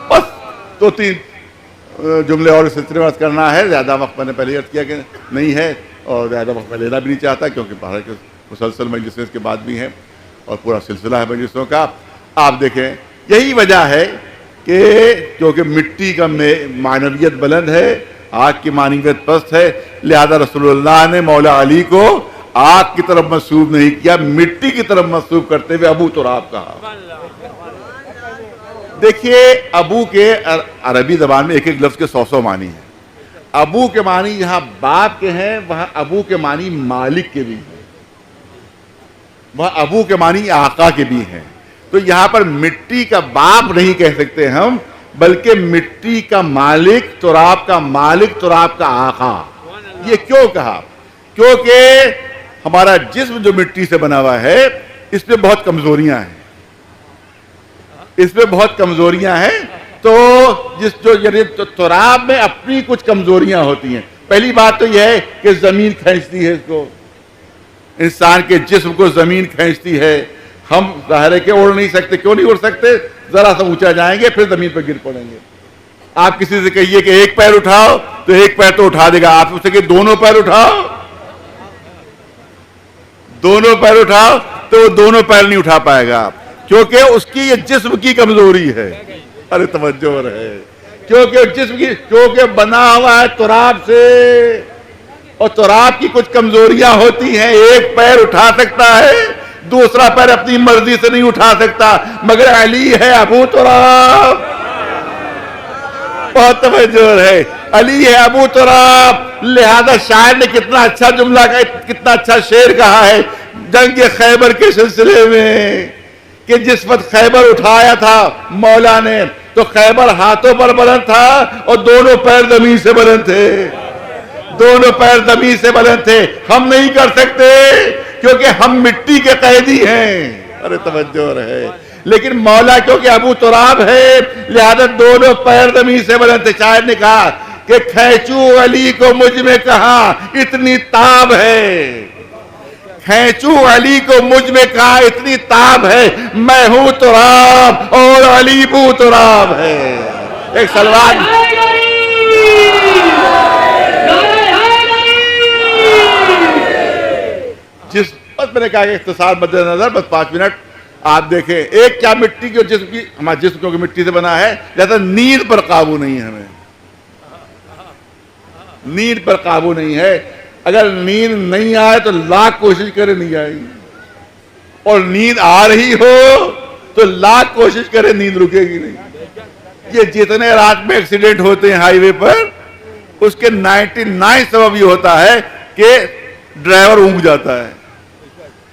بس 2-3 جملے اور اس سلسلے میں عرض کرنا ہے، زیادہ وقت میں نے پہلے عرض کیا کہ نہیں ہے اور زیادہ وقت میں لینا بھی نہیں چاہتا، کیونکہ باہر کے مسلسل مجلسیں اس کے بعد بھی ہیں اور پورا سلسلہ ہے مجلسوں کا۔ آپ دیکھیں، یہی وجہ ہے کہ کیونکہ مٹی کا معنویت بلند ہے، آگ کی معنویت پست ہے، لہذا رسول اللہ نے مولا علی کو آگ کی طرف منسوب نہیں کیا، مٹی کی طرف منسوب کرتے ہوئے ابو تراب کہا۔ دیکھیے، ابو کے عربی زبان میں ایک ایک لفظ کے 100 معنی ہیں۔ ابو کے معنی جہاں باپ کے ہیں، وہاں ابو کے معنی مالک کے بھی ہیں، وہاں ابو کے معنی آقا کے بھی ہیں۔ تو یہاں پر مٹی کا باپ نہیں کہہ سکتے ہم، بلکہ مٹی کا مالک، تراب کا مالک، تراب کا آقا۔ یہ کیوں کہا؟ کیونکہ ہمارا جسم جو مٹی سے بنا ہوا ہے، اس میں بہت کمزوریاں ہیں، اس میں بہت کمزوریاں ہیں۔ تو تراب میں اپنی کچھ کمزوریاں ہوتی ہیں۔ پہلی بات تو یہ ہے کہ زمین کھینچتی ہے، اس کو، انسان کے جسم کو زمین کھینچتی ہے۔ ہم ظاہر ہے کہ اڑ نہیں سکتے۔ کیوں نہیں اڑ سکتے؟ ذرا سا اونچا جائیں گے پھر زمین پہ گر پڑیں گے۔ آپ کسی سے کہیے کہ ایک پیر اٹھاؤ تو ایک پیر تو اٹھا دے گا، آپ اس سے کہ دونوں پیر اٹھاؤ، دونوں پیر اٹھاؤ تو وہ دونوں پیر نہیں اٹھا پائے گا، کیونکہ اس کی یہ جسم کی کمزوری ہے۔ ارے توجہ رہے، کیونکہ جسم کی، کیونکہ بنا ہوا ہے تراب سے، اور تراب کی کچھ کمزوریاں ہوتی ہیں۔ ایک پیر اٹھا سکتا ہے، دوسرا پیر اپنی مرضی سے نہیں اٹھا سکتا، مگر علی ہے ابو تراب۔ بہت توجہ ہے، علی ہے ابو تراب۔ لہذا شاعر نے کتنا اچھا جملہ کہا، کتنا اچھا شعر کہا ہے جنگ خیبر کے سلسلے میں، کہ جس وقت خیبر اٹھایا تھا مولا نے تو خیبر ہاتھوں پر بلند تھا اور دونوں پیر زمین سے بلند تھے، دونوں پیر زمین سے بلند تھے۔ ہم نہیں کر سکتے کیونکہ ہم مٹی کے قیدی ہیں۔ ارے توجہ رہے، لیکن مولا کیونکہ ابو تراب ہے، لہذا دونوں پیر زمین سے بلند تھے۔ شاعر نے کہا کہ کھینچو علی کو مجھ میں کہاں اتنی تاب ہے، کھینچو علی کو مجھ میں کہا اتنی تاب ہے، میں ہوں تراب اور علی بو تراب ہے۔ ایک سلوات۔ جس بس میں نے کہا کہ اختصار مد نظر، بس 5 منٹ آپ دیکھیں، ایک کیا مٹی کی جسم کی، ہمارا جسم کیونکہ مٹی سے بنا ہے، لہذا نیند پر قابو نہیں ہے، ہمیں نیند پر قابو نہیں ہے۔ اگر نیند نہیں آئے تو لاکھ کوشش کرے نہیں آئے گی، اور نیند آ رہی ہو تو لاکھ کوشش کرے نیند رکے گی نہیں۔ یہ جتنے رات میں ایکسیڈنٹ ہوتے ہیں ہائی وے پر، اس کے 99 سبب یہ ہوتا ہے کہ ڈرائیور اونگ جاتا ہے،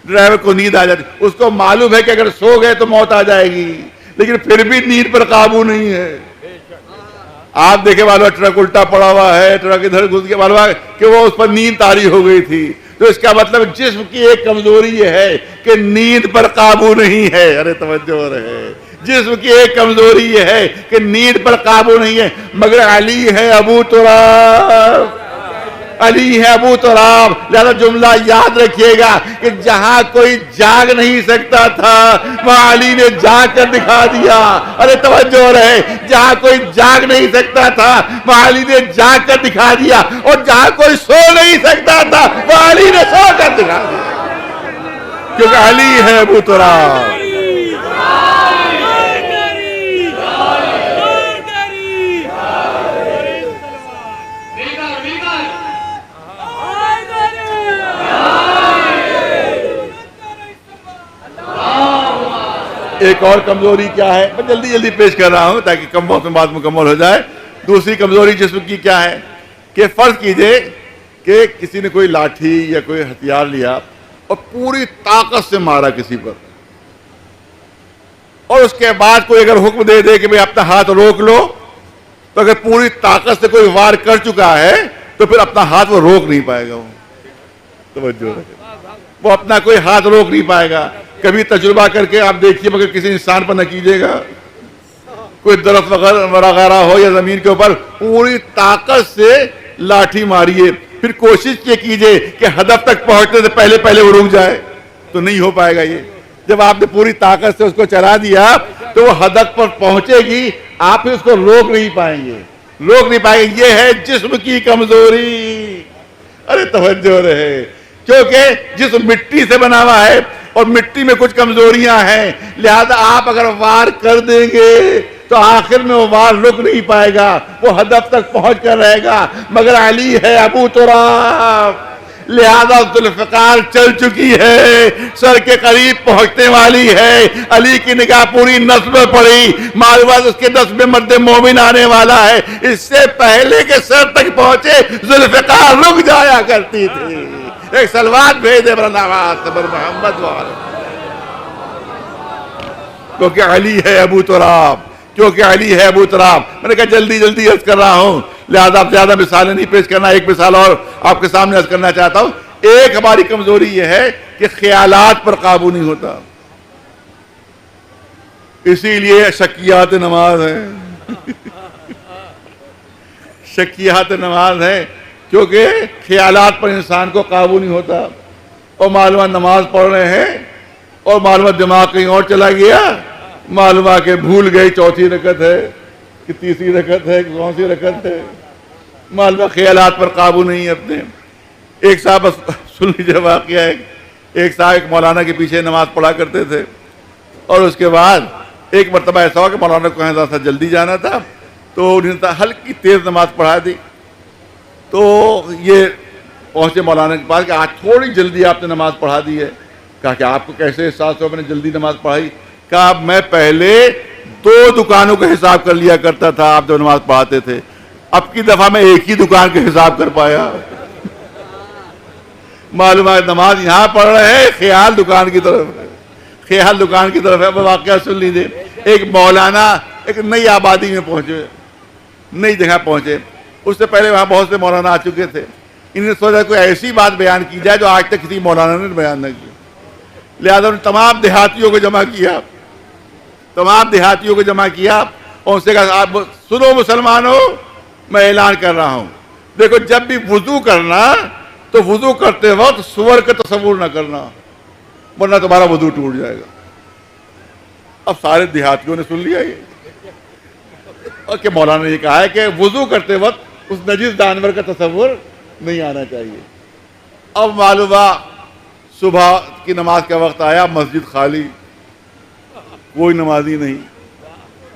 ڈرائیور کو نیند آ جاتی، اس کو معلوم ہے کہ اگر سو گئے تو موت آ جائے گی، لیکن پھر بھی نیند پر قابو نہیں ہے۔ آپ دیکھیں معلوم ٹرک الٹا پڑا ہوا ہے، ٹرک ادھر گھس گیا، معلوم کہ وہ اس پر نیند طاری ہو گئی تھی۔ تو اس کا مطلب جسم کی ایک کمزوری یہ ہے کہ نیند پر قابو نہیں ہے۔ ارے توجہ رہے، جسم کی ایک کمزوری یہ ہے کہ نیند پر قابو نہیں ہے، مگر علی ہے ابو تراب، علی ہے ابو تراب۔ لہذا جملہ یاد رکھیے گا کہ جہاں کوئی جاگ نہیں سکتا تھا وہاں علی نے جاگ کر دکھا دیا۔ ارے توجہ رہے، جہاں کوئی جاگ نہیں سکتا تھا وہاں علی نے جاگ کر دکھا دیا، اور جہاں کوئی سو نہیں سکتا تھا وہاں علی نے سو کر دکھا دیا، کیونکہ علی ہے ابو تراب۔ ایک اور کمزوری کیا ہے، میں جلدی جلدی پیش کر رہا ہوں تاکہ کم وقت میں بات مکمل ہو جائے۔ دوسری کمزوری جسم کی کیا ہے کہ فرض کیجئے کہ کسی نے کوئی لاٹھی یا کوئی ہتھیار لیا اور پوری طاقت سے مارا کسی پر، اور اس کے بعد کوئی اگر حکم دے دے کہ بھئی اپنا ہاتھ روک لو، تو اگر پوری طاقت سے کوئی وار کر چکا ہے تو پھر اپنا ہاتھ وہ روک نہیں پائے گا۔ وہ اپنا کوئی ہاتھ روک نہیں پائے گا۔ کبھی تجربہ کر کے آپ دیکھیے، مگر کسی انسان پر نہ کیجیے گا، کوئی درخت وغیرہ ہو یا زمین کے اوپر پوری طاقت سے لاٹھی ماریے، پھر کوشش یہ کیجیے کہ ہدف تک پہنچنے سے پہلے پہلے وہ رک جائے، تو نہیں ہو پائے گا۔ یہ جب آپ نے پوری طاقت سے اس کو چلا دیا تو وہ ہدف پر پہنچے گی، آپ پھر اس کو روک نہیں پائیں گے، روک نہیں پائیں گے۔ یہ ہے جسم کی کمزوری۔ ارے توجہ رہے، کیونکہ جسم مٹی سے بنا ہوا ہے اور مٹی میں کچھ کمزوریاں ہیں، لہذا آپ اگر وار کر دیں گے تو آخر میں وہ وار رک نہیں پائے گا، وہ ہدف تک پہنچ کر رہے گا، مگر علی ہے ابو تراب، لہذا ذوالفقار چل چکی ہے، سر کے قریب پہنچنے والی ہے۔ علی کی نگاہ پوری نسب میں پڑی، معلومات اس کے نسب میں مرد مومن آنے والا ہے، اس سے پہلے کہ سر تک پہنچے ذوالفقار رک جایا کرتی تھی۔ ایک سلوات بھیج دے برنامات بر محمد وعلی، کیونکہ علی ہے ابو تراب، کیونکہ علی ہے ابو تراب۔ میں نے کہا جلدی جلدی عرض کر رہا ہوں، لہذا آپ زیادہ مثالیں نہیں پیش کرنا، ایک مثال اور آپ کے سامنے عرض کرنا چاہتا ہوں۔ ایک ہماری کمزوری یہ ہے کہ خیالات پر قابو نہیں ہوتا، اسی لیے شکیات نماز ہے، شکیات نماز ہے، کیونکہ خیالات پر انسان کو قابو نہیں ہوتا، اور معلومات نماز پڑھ رہے ہیں اور معلومات دماغ کہیں اور چلا گیا، معلومات کہ بھول گئی چوتھی رکعت ہے کہ تیسری رکعت ہے کہ کون سی رکعت ہے، معلومات خیالات پر قابو نہیں ہے اپنے۔ ایک صاحب سن لیجیے واقعہ ہے، ایک صاحب ایک مولانا کے پیچھے نماز پڑھا کرتے تھے، اور اس کے بعد ایک مرتبہ ایسا ہوا کہ مولانا کو کہیں تھا جلدی جانا تھا، تو انہوں نے ہلکی تیز نماز پڑھا دی۔ تو یہ پہنچے مولانا کے پاس کہ آج تھوڑی جلدی آپ نے نماز پڑھا دی ہے۔ کہا کہ آپ کو کیسے احساس ہوا میں نے جلدی نماز پڑھائی؟ کہا میں پہلے 2 دکانوں کا حساب کر لیا کرتا تھا آپ جب نماز پڑھاتے تھے، اب کی دفعہ میں ایک ہی دکان کا حساب کر پایا۔ معلومات نماز یہاں پڑھ رہے ہیں، خیال دکان کی طرف ہے، خیال دکان کی طرف ہے۔ وہ واقعہ سن لیجیے، ایک مولانا ایک نئی آبادی میں پہنچے، نئی جگہ پہنچے، اس سے پہلے وہاں بہت سے مولانا آ چکے تھے، انہوں نے سوچا کوئی ایسی بات بیان کی جائے جو آج تک کسی مولانا نے بیان نہ کی، لہذا انہوں نے تمام دیہاتیوں کو جمع کیا، تمام دیہاتیوں کو جمع کیا اور ان سے کہا آپ سنو مسلمانوں، میں اعلان کر رہا ہوں، دیکھو جب بھی وضو کرنا تو وضو کرتے وقت سور کا تصور نہ کرنا، ورنہ تمہارا وضو ٹوٹ جائے گا۔ اب سارے دیہاتیوں نے سن لیا یہ، اور کہ مولانا نے یہ کہا ہے کہ وضو کرتے وقت اس نجس جانور کا تصور نہیں آنا چاہیے۔ اب معلوم ہوا صبح کی نماز کا وقت آیا، مسجد خالی، کوئی نمازی نہیں۔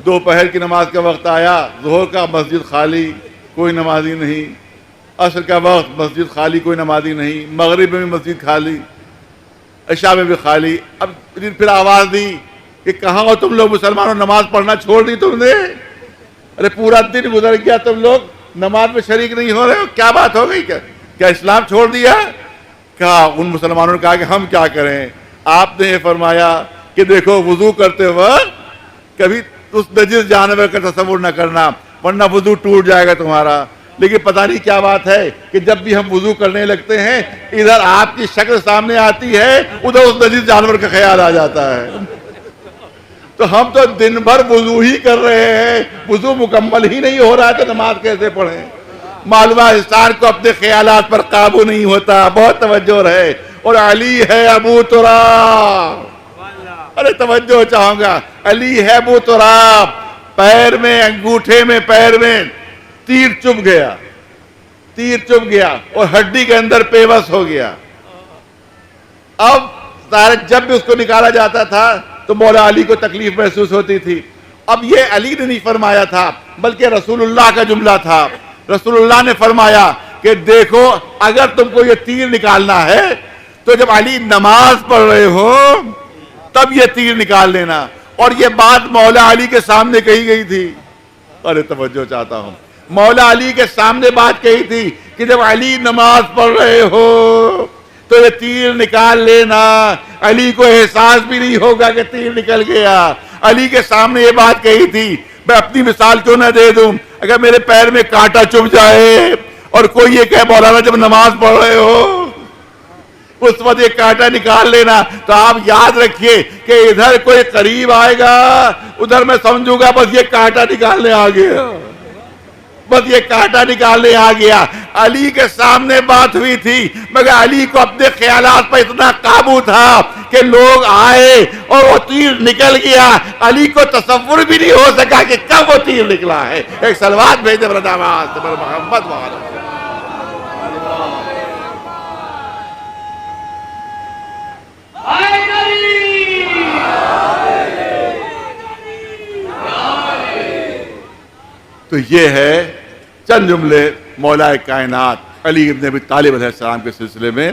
دوپہر کی نماز کا وقت آیا، ظہر کا مسجد خالی، کوئی نمازی نہیں۔ عصر کا وقت مسجد خالی، کوئی نمازی نہیں۔ مغرب میں بھی مسجد خالی، عشاء میں بھی خالی۔ اب پھر آواز دی کہ کہاں ہو تم لوگ مسلمانوں، نماز پڑھنا چھوڑ دی تم نے؟ ارے پورا دن گزر گیا تم لوگ نماز میں شریک نہیں ہو رہے ہو، کیا بات ہو گئی؟ کیا اسلام چھوڑ دیا؟ کہا ان مسلمانوں نے کہا کہ ہم کیا کریں، آپ نے یہ فرمایا کہ دیکھو وضو کرتے وقت کبھی اس نجس جانور کا تصور نہ کرنا ورنہ وضو ٹوٹ جائے گا تمہارا. لیکن پتہ نہیں کیا بات ہے کہ جب بھی ہم وضو کرنے لگتے ہیں ادھر آپ کی شکل سامنے آتی ہے ادھر اس نجس جانور کا خیال آ جاتا ہے. تو ہم تو دن بھر وضو ہی کر رہے ہیں, وضو مکمل ہی نہیں ہو رہا تو نماز کیسے پڑھیں؟ معلومہ انسان کو اپنے خیالات پر قابو نہیں ہوتا. بہت توجہ رہے. اور علی ہے ابو تراب, ارے توجہ چاہوں گا, علی ہے ابو تراب, پیر میں انگوٹھے میں پیر میں تیر چبھ گیا اور ہڈی کے اندر پیوس ہو گیا. اب جب بھی اس کو نکالا جاتا تھا تو مولا علی کو تکلیف محسوس ہوتی تھی. اب یہ علی نے نہیں فرمایا تھا بلکہ رسول اللہ کا جملہ تھا. رسول اللہ نے فرمایا کہ دیکھو اگر تم کو یہ تیر نکالنا ہے تو جب علی نماز پڑھ رہے ہو تب یہ تیر نکال لینا. اور یہ بات مولا علی کے سامنے کہی گئی تھی. ارے توجہ چاہتا ہوں, مولا علی کے سامنے بات کہی تھی کہ جب علی نماز پڑھ رہے ہو تو یہ تیر نکال لینا. علی کو احساس بھی نہیں ہوگا کہ تیر نکل گیا. علی کے سامنے یہ بات کہی تھی. میں اپنی مثال کیوں نہ دے دوں, اگر میرے پیر میں کانٹا چبھ جائے اور کوئی یہ کہے مولانا جب نماز پڑھ رہے ہو اس وقت یہ کانٹا نکال لینا, تو آپ یاد رکھیے کہ ادھر کوئی قریب آئے گا ادھر میں سمجھوں گا بس یہ کانٹا نکالنے آ گیا, بس یہ کانٹا نکالنے آ گیا. علی کے سامنے بات ہوئی تھی مگر علی کو اپنے خیالات پر اتنا قابو تھا کہ لوگ آئے اور وہ تیر نکل گیا. علی کو تصور بھی نہیں ہو سکا کہ کب وہ تیر نکلا ہے. ایک صلوات بھیجے محمد وعلیہ. تو یہ ہے چند جملے مولا کائنات علی ابن ابی طالب علیہ السلام کے سلسلے میں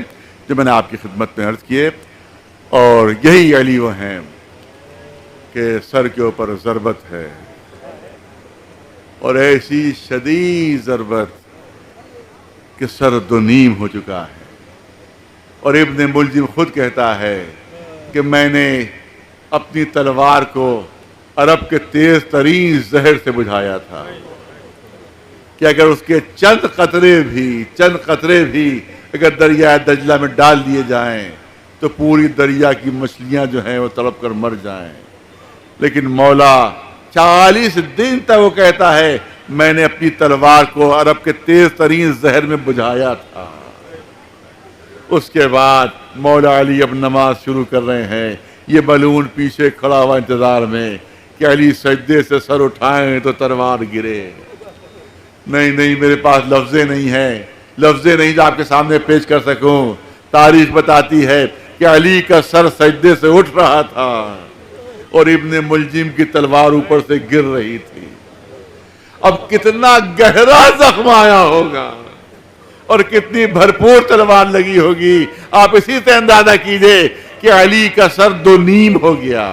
جو میں نے آپ کی خدمت میں عرض کیے. اور یہی علی وہ ہیں کہ سر کے اوپر ضربت ہے اور ایسی شدید ضربت کہ سر دو نیم ہو چکا ہے. اور ابن ملجم خود کہتا ہے کہ میں نے اپنی تلوار کو عرب کے تیز ترین زہر سے بجھایا تھا کہ اگر اس کے چند قطرے بھی اگر دریائے دجلہ میں ڈال دیے جائیں تو پوری دریا کی مچھلیاں جو ہیں وہ تڑپ کر مر جائیں. لیکن مولا 40 دن تک وہ کہتا ہے میں نے اپنی تلوار کو عرب کے تیز ترین زہر میں بجھایا تھا. اس کے بعد مولا علی اب نماز شروع کر رہے ہیں. یہ ملعون پیچھے کھڑا ہوا انتظار میں کہ علی سجدے سے سر اٹھائیں تو تلوار گرے. نہیں میرے پاس لفظیں نہیں جو آپ کے سامنے پیش کر سکوں. تاریخ بتاتی ہے کہ علی کا سر سجدے سے اٹھ رہا تھا اور ابن ملجم کی تلوار اوپر سے گر رہی تھی. اب کتنا گہرا زخم آیا ہوگا اور کتنی بھرپور تلوار لگی ہوگی. آپ اسی سے اندازہ کیجئے کہ علی کا سر دو نیم ہو گیا,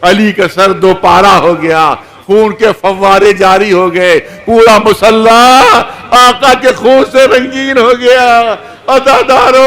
علی کا سر دو پارا ہو گیا, خون کے فوارے جاری ہو گئے, پورا مصلی آقا کے خون سے رنگین ہو گیا. عزادارو,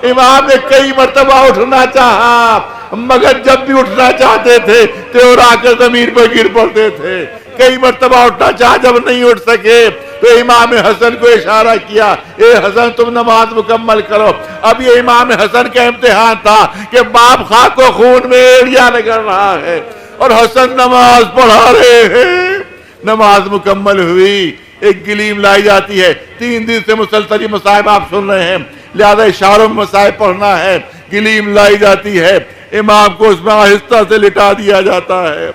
امام نے کئی مرتبہ اٹھنا چاہا مگر جب بھی اٹھنا چاہتے تھے تو آ کر زمین پر گر پڑتے تھے. کئی مرتبہ اٹھنا چاہا, جب نہیں اٹھ سکے تو امام حسن کو اشارہ کیا, اے حسن تم نماز مکمل کرو. اب یہ امام حسن کا امتحان تھا کہ باپ خاک کو خون میں ایڑیا نکل رہا ہے اور حسن نماز پڑھا رہے ہیں. نماز مکمل ہوئی, ایک گلیم لائی جاتی ہے. 3 دن سے مسلسل مصائب آپ سن رہے ہیں, لہذا اشاروں میں مصائب پڑھنا ہے. گلیم لائی جاتی ہے, امام کو اس میں آہستہ سے لٹا دیا جاتا ہے,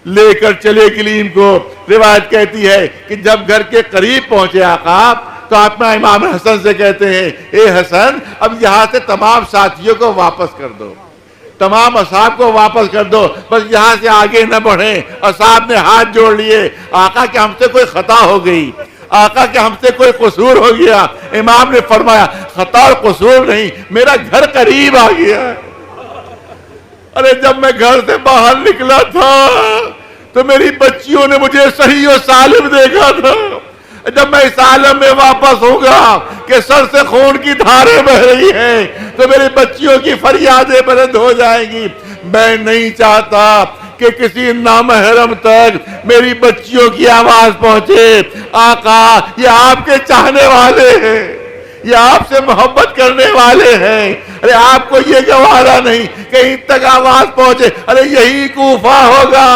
لے کر چلے گلیم کو. روایت کہتی ہے کہ جب گھر کے قریب پہنچے آقا تو آپ امام حسن سے کہتے ہیں اے حسن اب یہاں سے تمام ساتھیوں کو واپس کر دو, تمام اصحاب کو واپس کر دو, بس یہاں سے آگے نہ بڑھیں. اصحاب نے ہاتھ جوڑ لیے, آقا کہ ہم سے کوئی خطا ہو گئی, آقا کہ ہم سے کوئی قصور ہو گیا. امام نے فرمایا خطا اور قصور نہیں, میرا گھر قریب آ گیا. ارے جب میں گھر سے باہر نکلا تھا تو میری بچیوں نے مجھے صحیح و سالم دیکھا تھا. جب میں اس عالم میں واپس ہوں گا کہ سر سے خون کی دھاریں بہ رہی ہیں تو میری بچیوں کی فریادیں بلند ہو جائیں گی. میں نہیں چاہتا کہ کسی نامحرم تک میری بچیوں کی آواز پہنچے. آقا یہ آپ کے چاہنے والے ہیں, یہ آپ سے محبت کرنے والے ہیں, ارے آپ کو یہ گوارا نہیں کہیں تک آواز پہنچے. ارے یہی کوفہ ہوگا,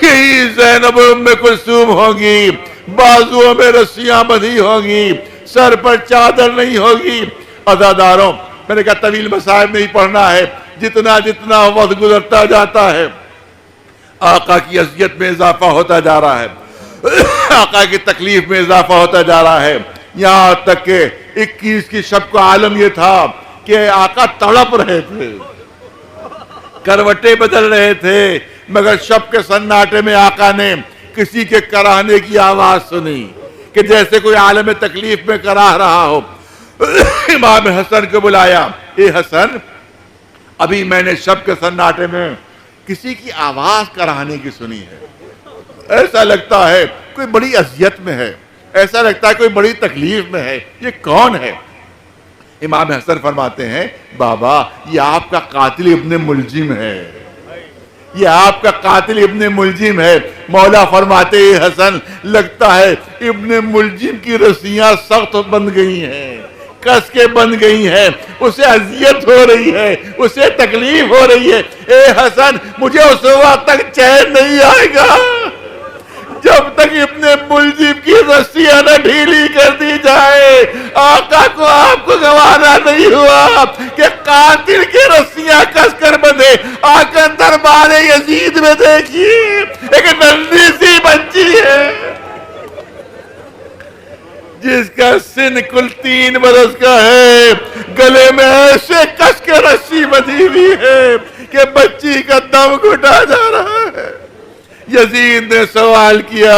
یہی زینب ام کلثوم ہوگی, بازوؤں میں رسیاں بندھی ہوگی, سر پر چادر نہیں ہوگی. عزاداروں, میں نے کہا طویل مصائب نہیں پڑھنا ہے, جتنا جتنا وقت گزرتا جاتا ہے آقا کی اذیت میں اضافہ ہوتا جا رہا ہے, آقا کی تکلیف میں اضافہ ہوتا جا رہا ہے. یہاں تک کہ 21 کی شب کا عالم یہ تھا کہ آقا تڑپ رہے تھے, کروٹیں بدل رہے تھے, مگر شب کے سناٹے میں آقا نے کسی کے کراہنے کی آواز سنی کہ جیسے کوئی عالم تکلیف میں کراہ رہا ہو. امام حسن کو بلایا, اے حسن, ابھی میں نے شب کے سناٹے میں کسی کی آواز کراہنے کی سنی ہے, ایسا لگتا ہے کوئی بڑی اذیت میں ہے, ایسا لگتا ہے کوئی بڑی تکلیف میں ہے, یہ کون ہے؟ امام حسن فرماتے ہیں, بابا یہ آپ کا قاتل ابن ملجم ہے, یہ آپ کا قاتل ابن ملجم ہے. مولا فرماتے ہیں, حسن لگتا ہے ابن ملجم کی رسیاں سخت بن گئی ہیں, کس کے بن گئی ہیں, اسے اذیت ہو رہی ہے, اسے تکلیف ہو رہی ہے. اے حسن, مجھے اس وقت تک چین نہیں آئے گا جب تک ابن ملجم کی رسیاں نہ ڈھیلی کر دی جائے. آقا کو آپ کو گوارا نہیں ہوا کہ قاتل کی رسیاں کس کر بندھے. آقا دربار یزید میں دیکھیے, ایک ننھی سی بچی ہے جس کا سن کل 3 برس کا ہے, گلے میں ایسے کس کے رسی بندھی ہوئی ہے کہ بچی کا دم گھٹا جا رہا ہے. یزید نے سوال کیا,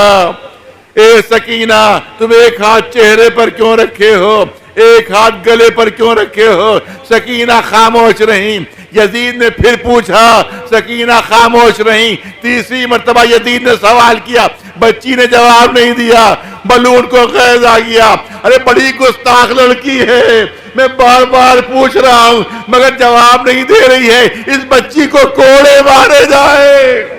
اے سکینہ, تم ایک ہاتھ چہرے پر کیوں رکھے ہو, ایک ہاتھ گلے پر کیوں رکھے ہو؟ سکینہ خاموش رہیں. یزید نے پھر پوچھا, سکینہ خاموش رہیں. تیسری مرتبہ یزید نے سوال کیا, بچی نے جواب نہیں دیا. بلون کو غیظ آ گیا, ارے بڑی گستاخ لڑکی ہے, میں بار بار پوچھ رہا ہوں مگر جواب نہیں دے رہی ہے, اس بچی کو کوڑے مارے جائے.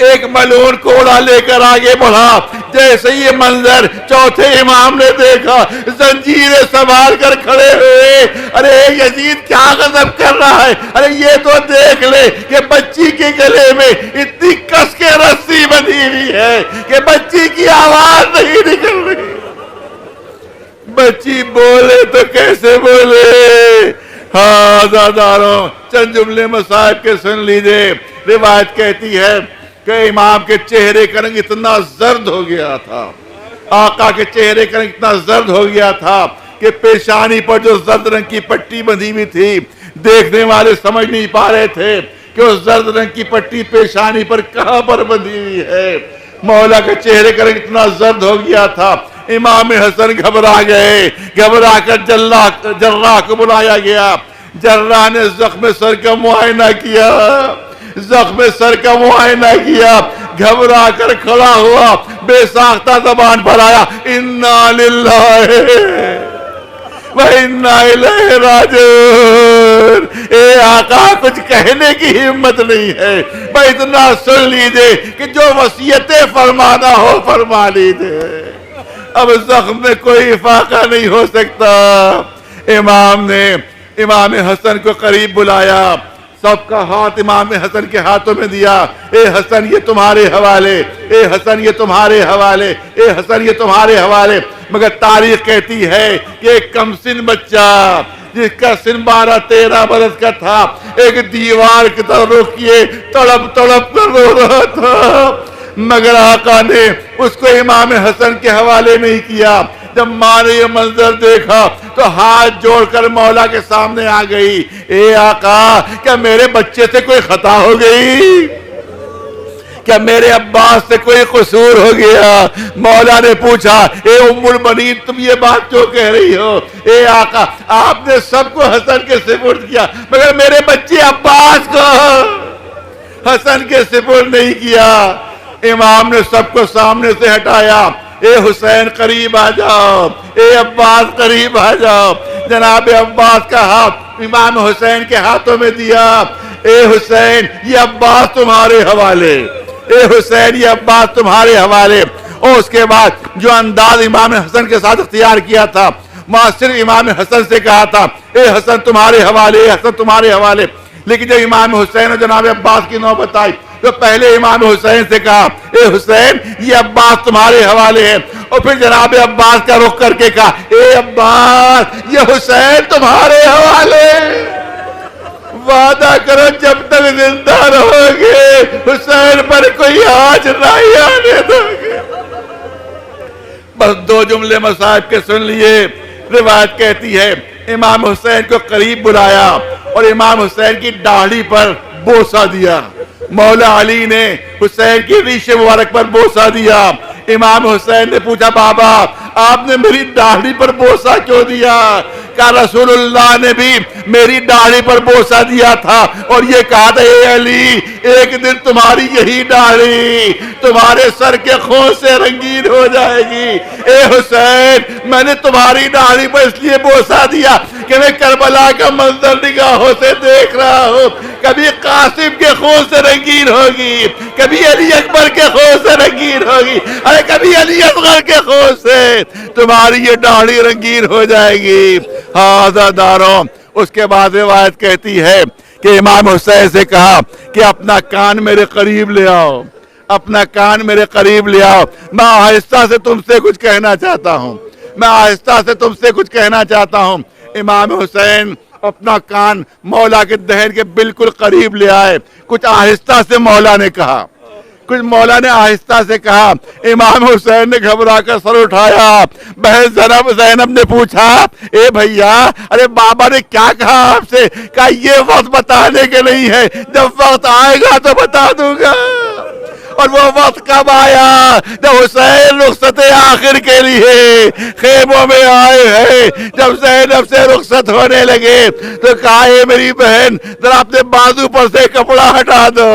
ایک ملعون کوڑا لے کر آگے بڑھا. جیسے یہ منظر چوتھے امام نے دیکھا, زنجیریں سنبھال کر کھڑے ہوئے. ارے یزید کیا غضب کر رہا ہے, ارے یہ تو دیکھ لے کہ بچی کے گلے میں اتنی کس کے رسی بندھی ہوئی ہے کہ بچی کی آواز نہیں نکل رہی. بچی بولے تو کیسے بولے؟ ہاں عزاداروں, چند جملے مصائب کے سن لیجئے. روایت کہتی ہے کہ امام کے چہرے کا رنگ اتنا زرد ہو گیا تھا, آقا کے چہرے کا رنگ اتنا زرد ہو گیا تھا کہ پیشانی پر جو زرد رنگ کی پٹی بندھی ہوئی تھی, دیکھنے والے سمجھ نہیں پا رہے تھے کہ اس زرد رنگ کی پٹی پیشانی پر کہاں پر بندھی ہوئی ہے. مولا کے چہرے کا رنگ اتنا زرد ہو گیا تھا. امام حسن گھبرا گئے, گھبرا کر جراح کو بلایا گیا. جراح نے زخم سر کا معائنہ کیا, زخم سر کا معائنہ کیا, گھبرا کر کھڑا ہوا, بے ساختہ زبان پر آیا, انا للہ و انا الیہ راجعون. اے آقا, کچھ کہنے کی ہمت نہیں ہے, بس اتنا سن لیجئے کہ جو وصیتیں فرمانا ہو فرما لیجئے. اب زخم میں کوئی افاقہ نہیں ہو سکتا. امام نے امام حسن کو قریب بلایا, سب کا ہاتھ امام حسن کے ہاتھوں میں دیا. اے حسن یہ تمہارے حوالے, اے حسن یہ تمہارے حوالے, اے حسن یہ تمہارے حوالے. مگر تاریخ کہتی ہے کہ ایک کم سن بچہ جس کا سن 12-13 برس کا تھا, ایک دیوار کی طرف رخ کیے تڑپ تڑپ کر رو رہا تھا, مگر آقا نے اس کو امام حسن کے حوالے نہیں کیا. جب ماں نے یہ منظر دیکھا تو ہاتھ جوڑ کر مولا کے سامنے آ گئی. اے آقا, کیا میرے بچے سے کوئی خطا ہو گئی؟ کیا میرے عباس سے کوئی قصور ہو گیا؟ مولا نے پوچھا, اے ام البنین, تم یہ بات کیوں کہہ رہی ہو؟ اے آقا, آپ نے سب کو حسن کے سپرد کیا مگر میرے بچے عباس کو حسن کے سپرد نہیں کیا. امام نے سب کو سامنے سے ہٹایا. اے حسین قریب آ جاؤ, اے عباس قریب آ جاؤ. جناب عباس کا ہاتھ امام حسین کے ہاتھوں میں دیا. اے حسین یہ عباس تمہارے حوالے, اے حسین یہ عباس تمہارے حوالے. اور اس کے بعد جو انداز امام حسن کے ساتھ اختیار کیا تھا, وہاں صرف امام حسن سے کہا تھا اے حسن تمہارے حوالے, اے حسن تمہارے حوالے. لیکن جب امام حسین اور جناب عباس کی نوبت آئی تو پہلے امام حسین سے کہا اے حسین یہ عباس تمہارے حوالے ہے, اور پھر جناب عباس کا رخ کر کے کہا اے عباس یہ حسین تمہارے حوالے. وعدہ کرو جب تک زندہ رہو گے حسین پر کوئی آج نہیں آنے دو گے. بس دو جملے مصائب کے سن لیے. روایت کہتی ہے امام حسین کو قریب بلایا اور امام حسین کی داڑھی پر بوسہ دیا. مولا علی نے حسین کی ریش مبارک پر بوسہ دیا. امام حسین نے پوچھا بابا آپ نے میری داڑھی پر بوسہ کیوں دیا؟ کہا رسول اللہ نے بھی میری داڑھی پر بوسہ دیا تھا اور یہ کہا تھا اے علی ایک دن تمہاری یہی داڑھی تمہارے سر کے خون سے رنگین ہو جائے گی. اے حسین میں نے تمہاری داڑھی پر اس لیے بوسہ دیا کہ میں کربلا کا منظر نگاہوں سے دیکھ رہا ہوں. کبھی قاسم کے خون سے رنگین ہوگی, کبھی علی اکبر کے خون سے رنگین ہوگی, ارے کبھی علی اصغر کے خون سے تمہاری یہ داڑھی رنگین ہو جائے گی. عزاداروں اس کے بعد روایت کہتی ہے کہ امام حسین سے کہا کہ اپنا کان میرے قریب لے آؤ, اپنا کان میرے قریب لے آؤ. میں آہستہ سے تم سے کچھ کہنا چاہتا ہوں, میں آہستہ سے تم سے کچھ کہنا چاہتا ہوں. امام حسین اپنا کان مولا کے دہن کے بالکل قریب لے آئے. کچھ آہستہ سے مولا نے کہا, کچھ مولا نے آہستہ سے کہا. امام حسین نے گھبرا کر سر اٹھایا. بہن زینب نے پوچھا اے بھیا ارے بابا نے کیا کہا آپ سے؟ کہا یہ وقت بتانے کے نہیں ہے, جب وقت آئے گا تو بتا دوں گا. اور وہ وقت کب آیا؟ جب حسین رخصت آخر کے لیے خیموں میں آئے ہیں. جب زینب سے رخصت ہونے لگے تو کہا اے میری بہن ذرا اپنے بازو پر سے کپڑا ہٹا دو.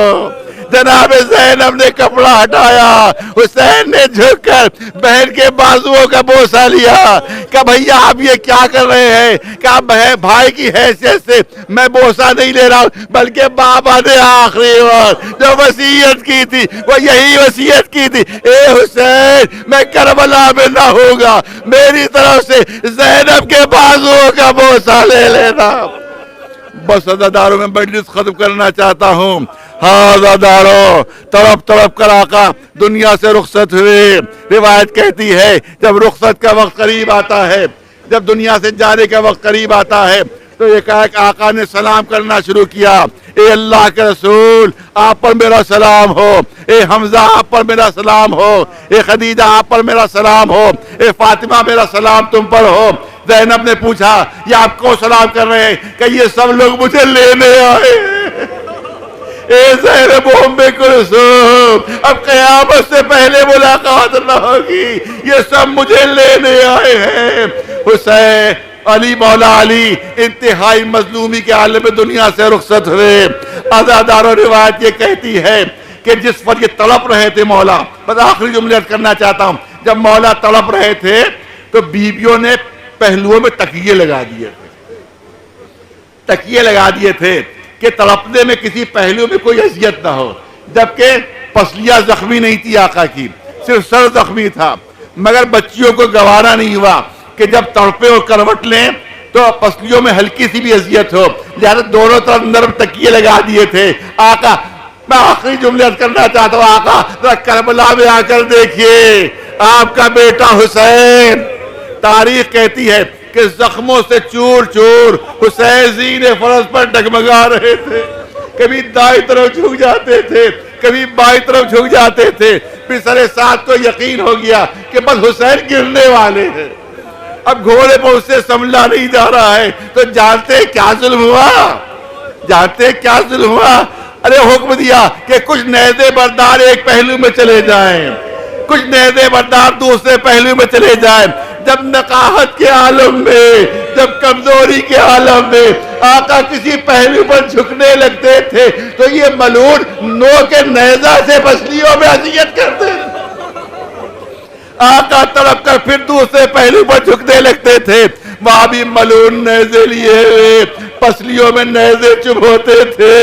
جناب زینب نے کپڑا ہٹایا. حسین نے جھک کر بہن کے بازوؤں کا بوسہ لیا. کہا بھیا آپ یہ کیا کر رہے ہیں؟ کہا بھائی کی حیثیت سے میں بوسہ نہیں لے رہا ہوں, بلکہ بابا نے آخری بار جو وصیت کی تھی وہ یہی وصیت کی تھی اے حسین میں کربلا میں نہ ہوگا, میری طرف سے زینب کے بازوؤں کا بوسہ لے لینا. بس عزاداروں میں مجلس ختم کرنا چاہتا ہوں. عزاداروں تڑپ تڑپ کر آقا دنیا سے رخصت ہوئے. روایت کہتی ہے جب رخصت کا وقت قریب آتا ہے, جب دنیا سے جانے کا وقت قریب آتا ہے تو ایک آقا نے سلام کرنا شروع کیا. اے اللہ کے رسول آپ پر میرا سلام ہو, اے حمزہ آپ پر میرا سلام ہو, اے خدیجہ آپ پر میرا سلام ہو, اے فاطمہ میرا سلام تم پر ہو. زینب نے پوچھا یہ آپ کو سلام کر رہے ہیں؟ کہ یہ سب لوگ مجھے لینے آئے. اے زینب ام کلثوم اب قیامت سے پہلے ملاقات نہ ہوگی, یہ سب مجھے لینے آئے ہیں. حسین علی مولا علی انتہائی مظلومی کے عالم دنیا سے رخصت ہوئے. عزاداروں روایت یہ کہتی ہے کہ جس وقت یہ تڑپ رہے تھے مولا, بس آخری جملے کرنا چاہتا ہوں, جب مولا تڑپ رہے تھے تو بیویوں نے پہلوؤں میں تکیے لگا دیے تھے, تکیے لگا دیے تھے کہ تڑپنے میں کسی پہلو میں کوئی اذیت نہ ہو. جبکہ پسلیاں زخمی نہیں تھی آقا کی, صرف سر زخمی تھا. مگر بچیوں کو گوارا نہیں ہوا کہ جب تڑپے اور کروٹ لیں تو پسلیوں میں ہلکی سی بھی اذیت ہو, لہٰذا دونوں طرف نرم تکیے لگا دیے تھے. آقا میں آخری جملے کرنا چاہتا ہوں, آقا ذرا کربلا میں آ کر دیکھیے آپ کا بیٹا حسین. تاریخ کہتی ہے کہ زخموں سے چور چور حسین زین فرض پر ڈگمگا رہے تھے. کبھی دائیں طرف جھک جاتے تھے, کبھی بائیں طرف جھک جاتے تھے. پھر سارے ساتھ کو یقین ہو گیا کہ بس حسین گرنے والے ہیں, اب گھوڑے پر اسے سنبھلا نہیں جا رہا ہے. تو جانتے کیا ظلم ہوا, جانتے کیا ظلم ہوا؟ ارے حکم دیا کہ کچھ نیزے بردار ایک پہلو میں چلے جائیں, کچھ نیزے بردار دوسرے پہلو میں چلے جائیں. جب نقاہت کے عالم میں، جب کمزوری کے عالم میں آقا کسی پہلو پر جھکنے لگتے تھے تو یہ ملعون نو کے نیزہ سے پسلیوں میں اذیت کرتے تھے۔ آقا تڑپ کر پھر دوسرے پہلو پر جھکنے لگتے تھے، وہاں بھی ملعون نیزے لیے ہوئے پسلیوں میں نیزے چبھوتے تھے۔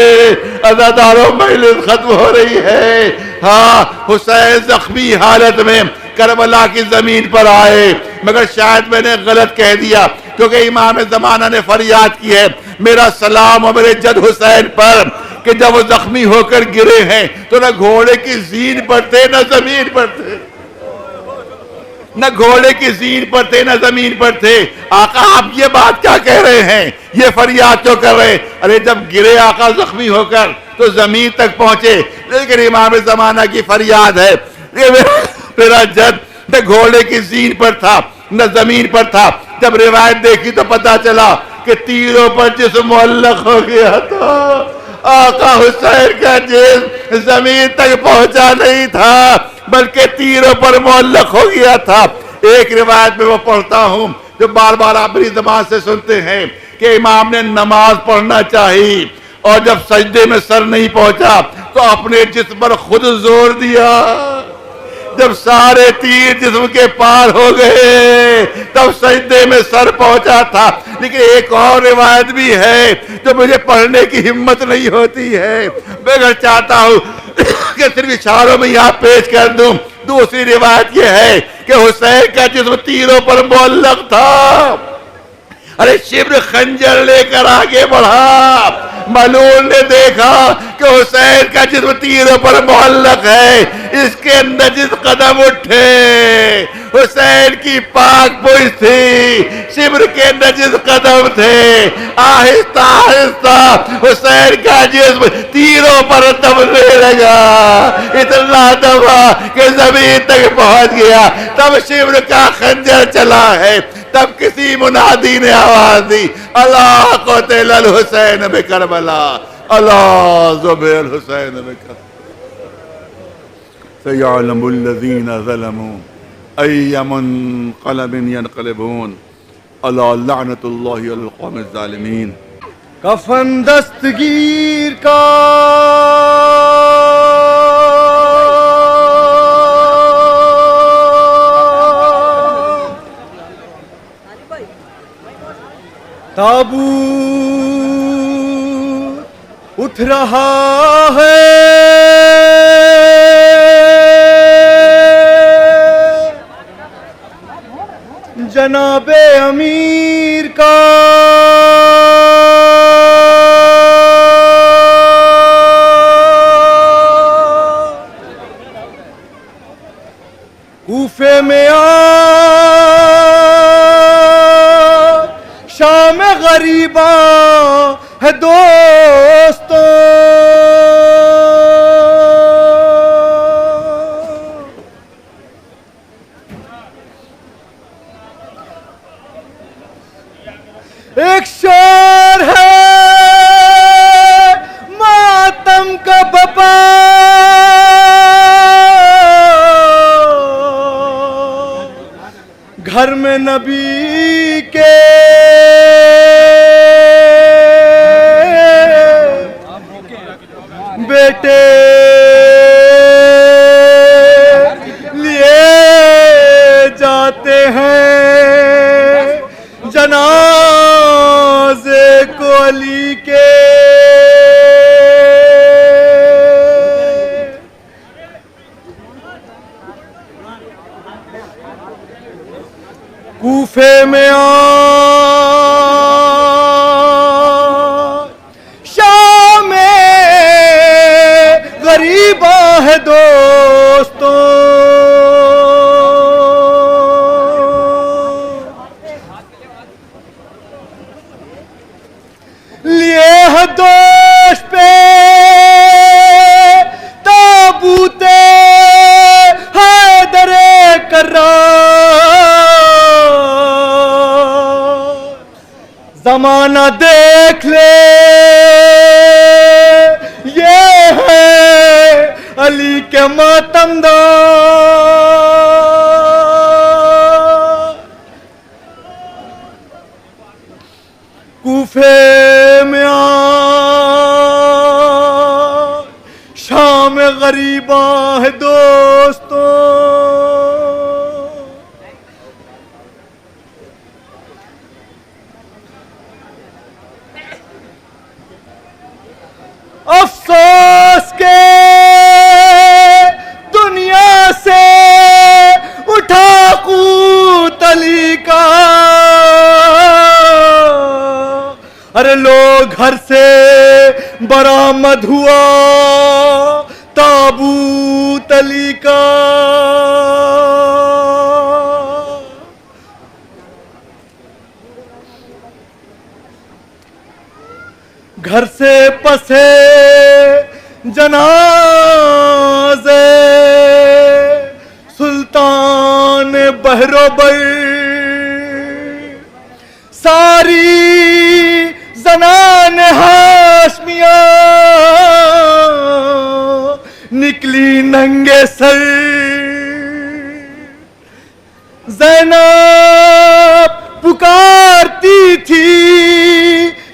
عزاداروں مجلس ختم ہو رہی ہے۔ ہاں حسین زخمی حالت میں کربلا کی زمین پر آئے، مگر شاید میں نے غلط کہہ دیا کیونکہ امام زمانہ نے فریاد کی ہے، میرا سلام اور میرے جد حسین پر کہ جب وہ زخمی ہو کر گرے ہیں تو نہ گھوڑے کی زین پر تھے نہ زمین پر تھے، نہ گھوڑے کی زین پر تھے نہ زمین پر تھے۔ آقا آپ یہ بات کیا کہہ رہے ہیں، یہ فریاد کیوں کر رہے؟ ارے جب گرے آقا زخمی ہو کر تو زمین تک پہنچے، لیکن امام زمانہ کی فریاد ہے میرا جد نہ گھوڑے کی زین پر تھا نہ زمین پر تھا۔ جب روایت دیکھی تو پتا چلا کہ تیروں پر جسم معلق ہو گیا تھا، آقا حسین کا جسم زمین تک پہنچا نہیں تھا بلکہ تیروں پر معلق ہو گیا تھا۔ ایک روایت میں وہ پڑھتا ہوں جو بار بار آپ میری زبان سے سنتے ہیں کہ امام نے نماز پڑھنا چاہی اور جب سجدے میں سر نہیں پہنچا تو اپنے جسم پر خود زور دیا، جب سارے تیر جسم کے پار ہو گئے تب سجدے میں سر پہنچا تھا۔ لیکن ایک اور روایت بھی ہے جو مجھے پڑھنے کی ہمت نہیں ہوتی ہے، میں اگر چاہتا ہوں کہ صرف اشاروں میں یہاں پیش کر دوں۔ دوسری روایت یہ ہے کہ حسین کا جسم تیروں پر معلق تھا، ارے شبر خنجر لے کر آگے بڑھا، ملعون نے دیکھا کہ حسین کا جسم تیروں پر معلق ہے، اس کے نجس قدم اٹھے، حسین کی پاک پوش تھی، شبر کے نجس قدم تھے، آہستہ آہستہ حسین کا جسم تیروں پر دبنے لگا، اتنا دبا کہ زمین تک پہنچ گیا۔ تب شبر کا خنجر چلا ہے، تب کسی منادی نے آواز دی، اللہ قتل الحسین بکربلا، اللہ ذبح الحسین بکربلا، سیعلم الذین ظلموا ای منقلب ینقلبون، اللہ لعنت اللہ علی القوم الظالمین۔ کفن دستگیر کا تابوت اٹھ رہا ہے، جناب امیر کا کوفے میں شام غریباں ہے دوستوں، ایک شور ہے ماتم کا بپا، گھر میں نبی کے بیٹے لیے جاتے ہیں جنازے کو علی کے، کوفے میں شام غریباں ہے دوستوں، لیے ہے دوش پہ تابوت حیدر کرار، زمانہ دیکھ لے یہ ہے علی کے ماتم دار، شام غریباں ہے دوستوں. افسوس کے دنیا سے اٹھا قوت علی کا. ارے لوگ گھر سے برآمد ہوا تابوت علی کا. گھر سے پسے جنازے سلطان بہروبر. ساری زنان ہاشمیہ نکلی ننگے سر. زینب پکارتی تھی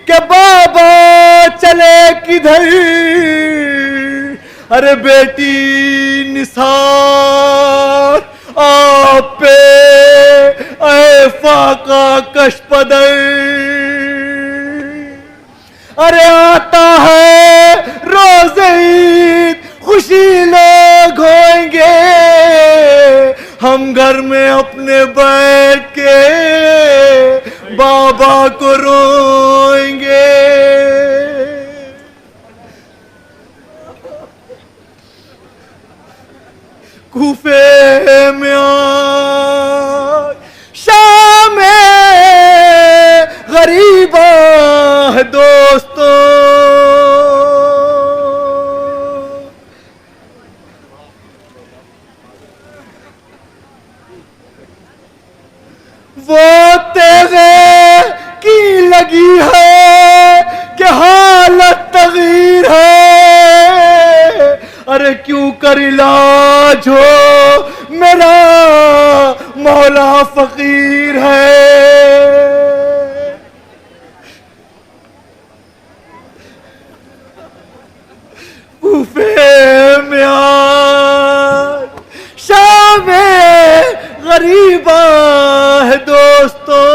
کہ بابا چلے کدھر. ارے بیٹی نثار آپ پہ اے فاقہ کش پدر. ارے آتا ہے روز عید خوشی لوگ ہوئیں گے. ہم گھر میں اپنے بیٹھ کے بابا کو روئیں گے. کوفے میں آج شام غریباں ہے دوستوں. وہ تیغے کی لگی ہے کہ حالت تغیر ہے. ارے کیوں کر علاج ہو میرا مولا فقیر ہے. کوفے میں آج شام غریباں ہے دوستوں.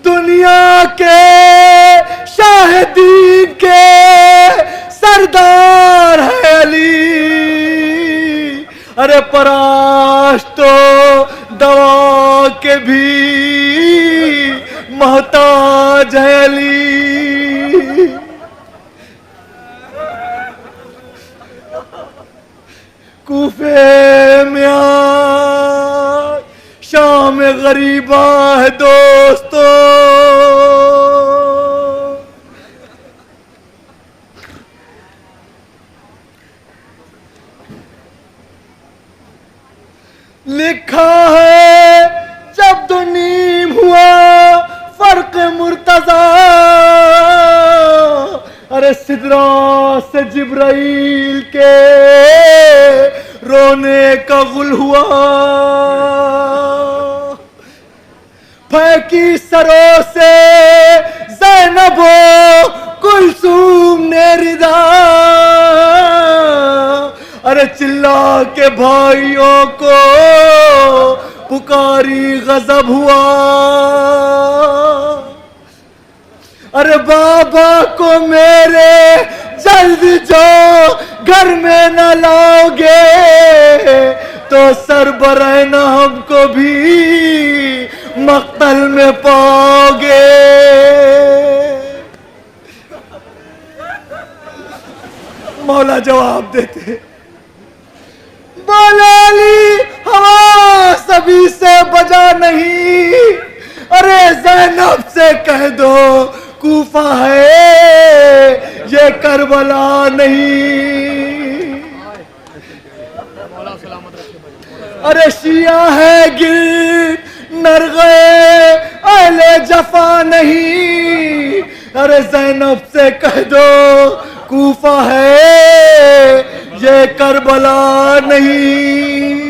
دنیا کے شاہدین کے سردار ہے علی. ارے پراش تو دوا کے بھی محتاج ہے علی. کوفے میں آج شام غریباں ہے دوستوں. لکھا ہے جب تو نیم ہوا فرق مرتضی. ارے سدرا سے جبرائیل کے رونے کا غل ہوا. پھینکی سروں سے زینب و کلثوم نے ردا. ارے چلا کے بھائیوں کو پکاری غضب ہوا. ارے بابا کو میرے جلد جو گھر میں نہ لاؤ گے تو سربرہنہ ہم کو بھی مقتل میں پاؤ گے. مولا جواب دیتے بولا علی ہوا سبھی سے بجا نہیں. ارے زینب سے کہہ دو کوفہ ہے یہ کربلا نہیں. ارے شیعہ ہے گرد نرغے اہل جفا نہیں. ارے زینب سے کہہ دو کوفہ ہے یہ کربلا نہیں.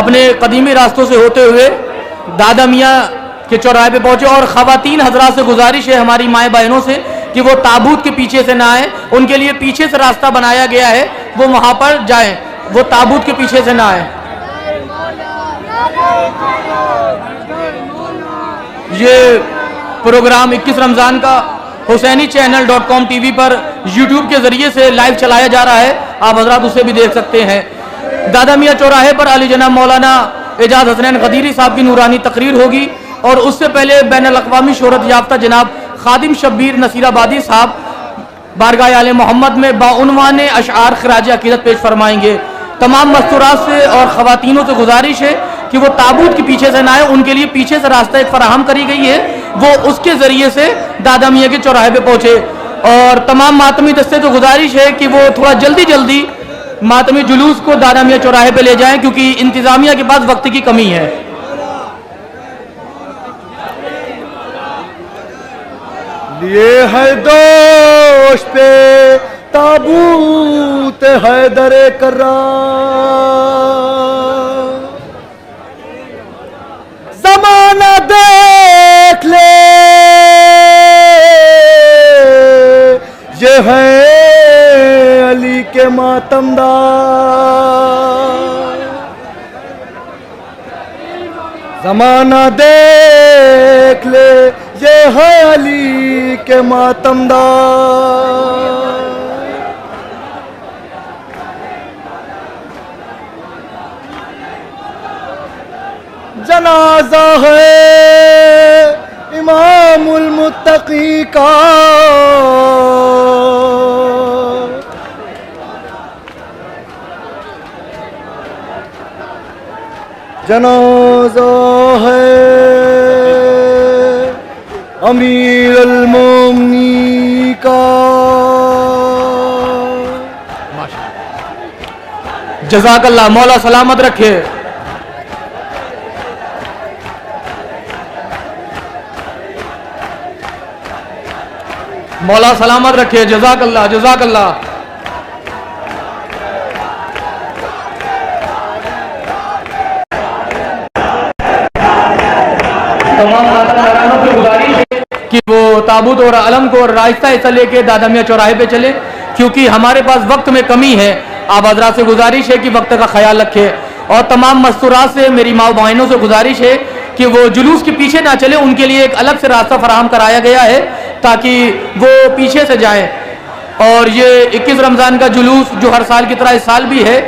اپنے قدیمی راستوں سے ہوتے ہوئے دادا میاں کے چوراہے پہ پہنچے، اور خواتین حضرات سے گزارش ہے ہماری مائیں بہنوں سے کہ وہ تابوت کے پیچھے سے نہ آئیں، ان کے لیے پیچھے سے راستہ بنایا گیا ہے، وہ وہاں پر جائیں، وہ تابوت کے پیچھے سے نہ آئیں۔ یہ پروگرام 21 رمضان کا حسینی چینل .com TV پر یوٹیوب کے ذریعے سے لائیو چلایا جا رہا ہے، آپ حضرات اسے بھی دیکھ سکتے ہیں۔ دادا میاں چوراہے پر علی جناب مولانا اعجاز حسنین غدیری صاحب کی نورانی تقریر ہوگی، اور اس سے پہلے بین الاقوامی شہرت یافتہ جناب خادم شبیر نصیر آبادی صاحب بارگاہ آل محمد میں بعنوان اشعار خراج عقیدت پیش فرمائیں گے۔ تمام مستورات سے اور خواتینوں سے گزارش ہے کہ وہ تابوت کے پیچھے سے نہ آئے، ان کے لیے پیچھے سے راستہ ایک فراہم کری گئی ہے، وہ اس کے ذریعے سے دادا میاں کے چوراہے پہ پہنچے۔ اور تمام ماتمی دستے سے گزارش ہے کہ وہ تھوڑا جلدی ماتمی جلوس کو دادا میاں چوراہے پہ لے جائیں، کیونکہ انتظامیہ کے پاس وقت کی کمی ہے۔ لیے ہے دوش پہ تابوت حیدر کرار، زمانہ دیکھ لے یہ ہے علی کے ماتمدار، زمانہ دیکھ لے یہ ہے علی کے ماتمدار۔ جنازہ ہے امام المتقی کا، جنازہ ہے امیر المومنین کا۔ جزاک اللہ، مولا سلامت رکھے۔ مولا سلامت رکھے، جزاک اللہ، جزاک اللہ۔ تمام ماتمدارانوں سے گزارش ہے کہ وہ تابوت اور علم کو راستہ ایسا لے کے دادا میاں چوراہے پہ چلے، کیونکہ ہمارے پاس وقت میں کمی ہے۔ آپ حضرات سے گزارش ہے کہ وقت کا خیال رکھے، اور تمام مستورات سے میری ماں بہنوں سے گزارش ہے کہ وہ جلوس کے پیچھے نہ چلے، ان کے لیے ایک الگ سے راستہ فراہم کرایا گیا ہے تاکہ وہ پیچھے سے جائیں۔ اور یہ 21 رمضان کا جلوس جو ہر سال کی طرح اس سال بھی ہے،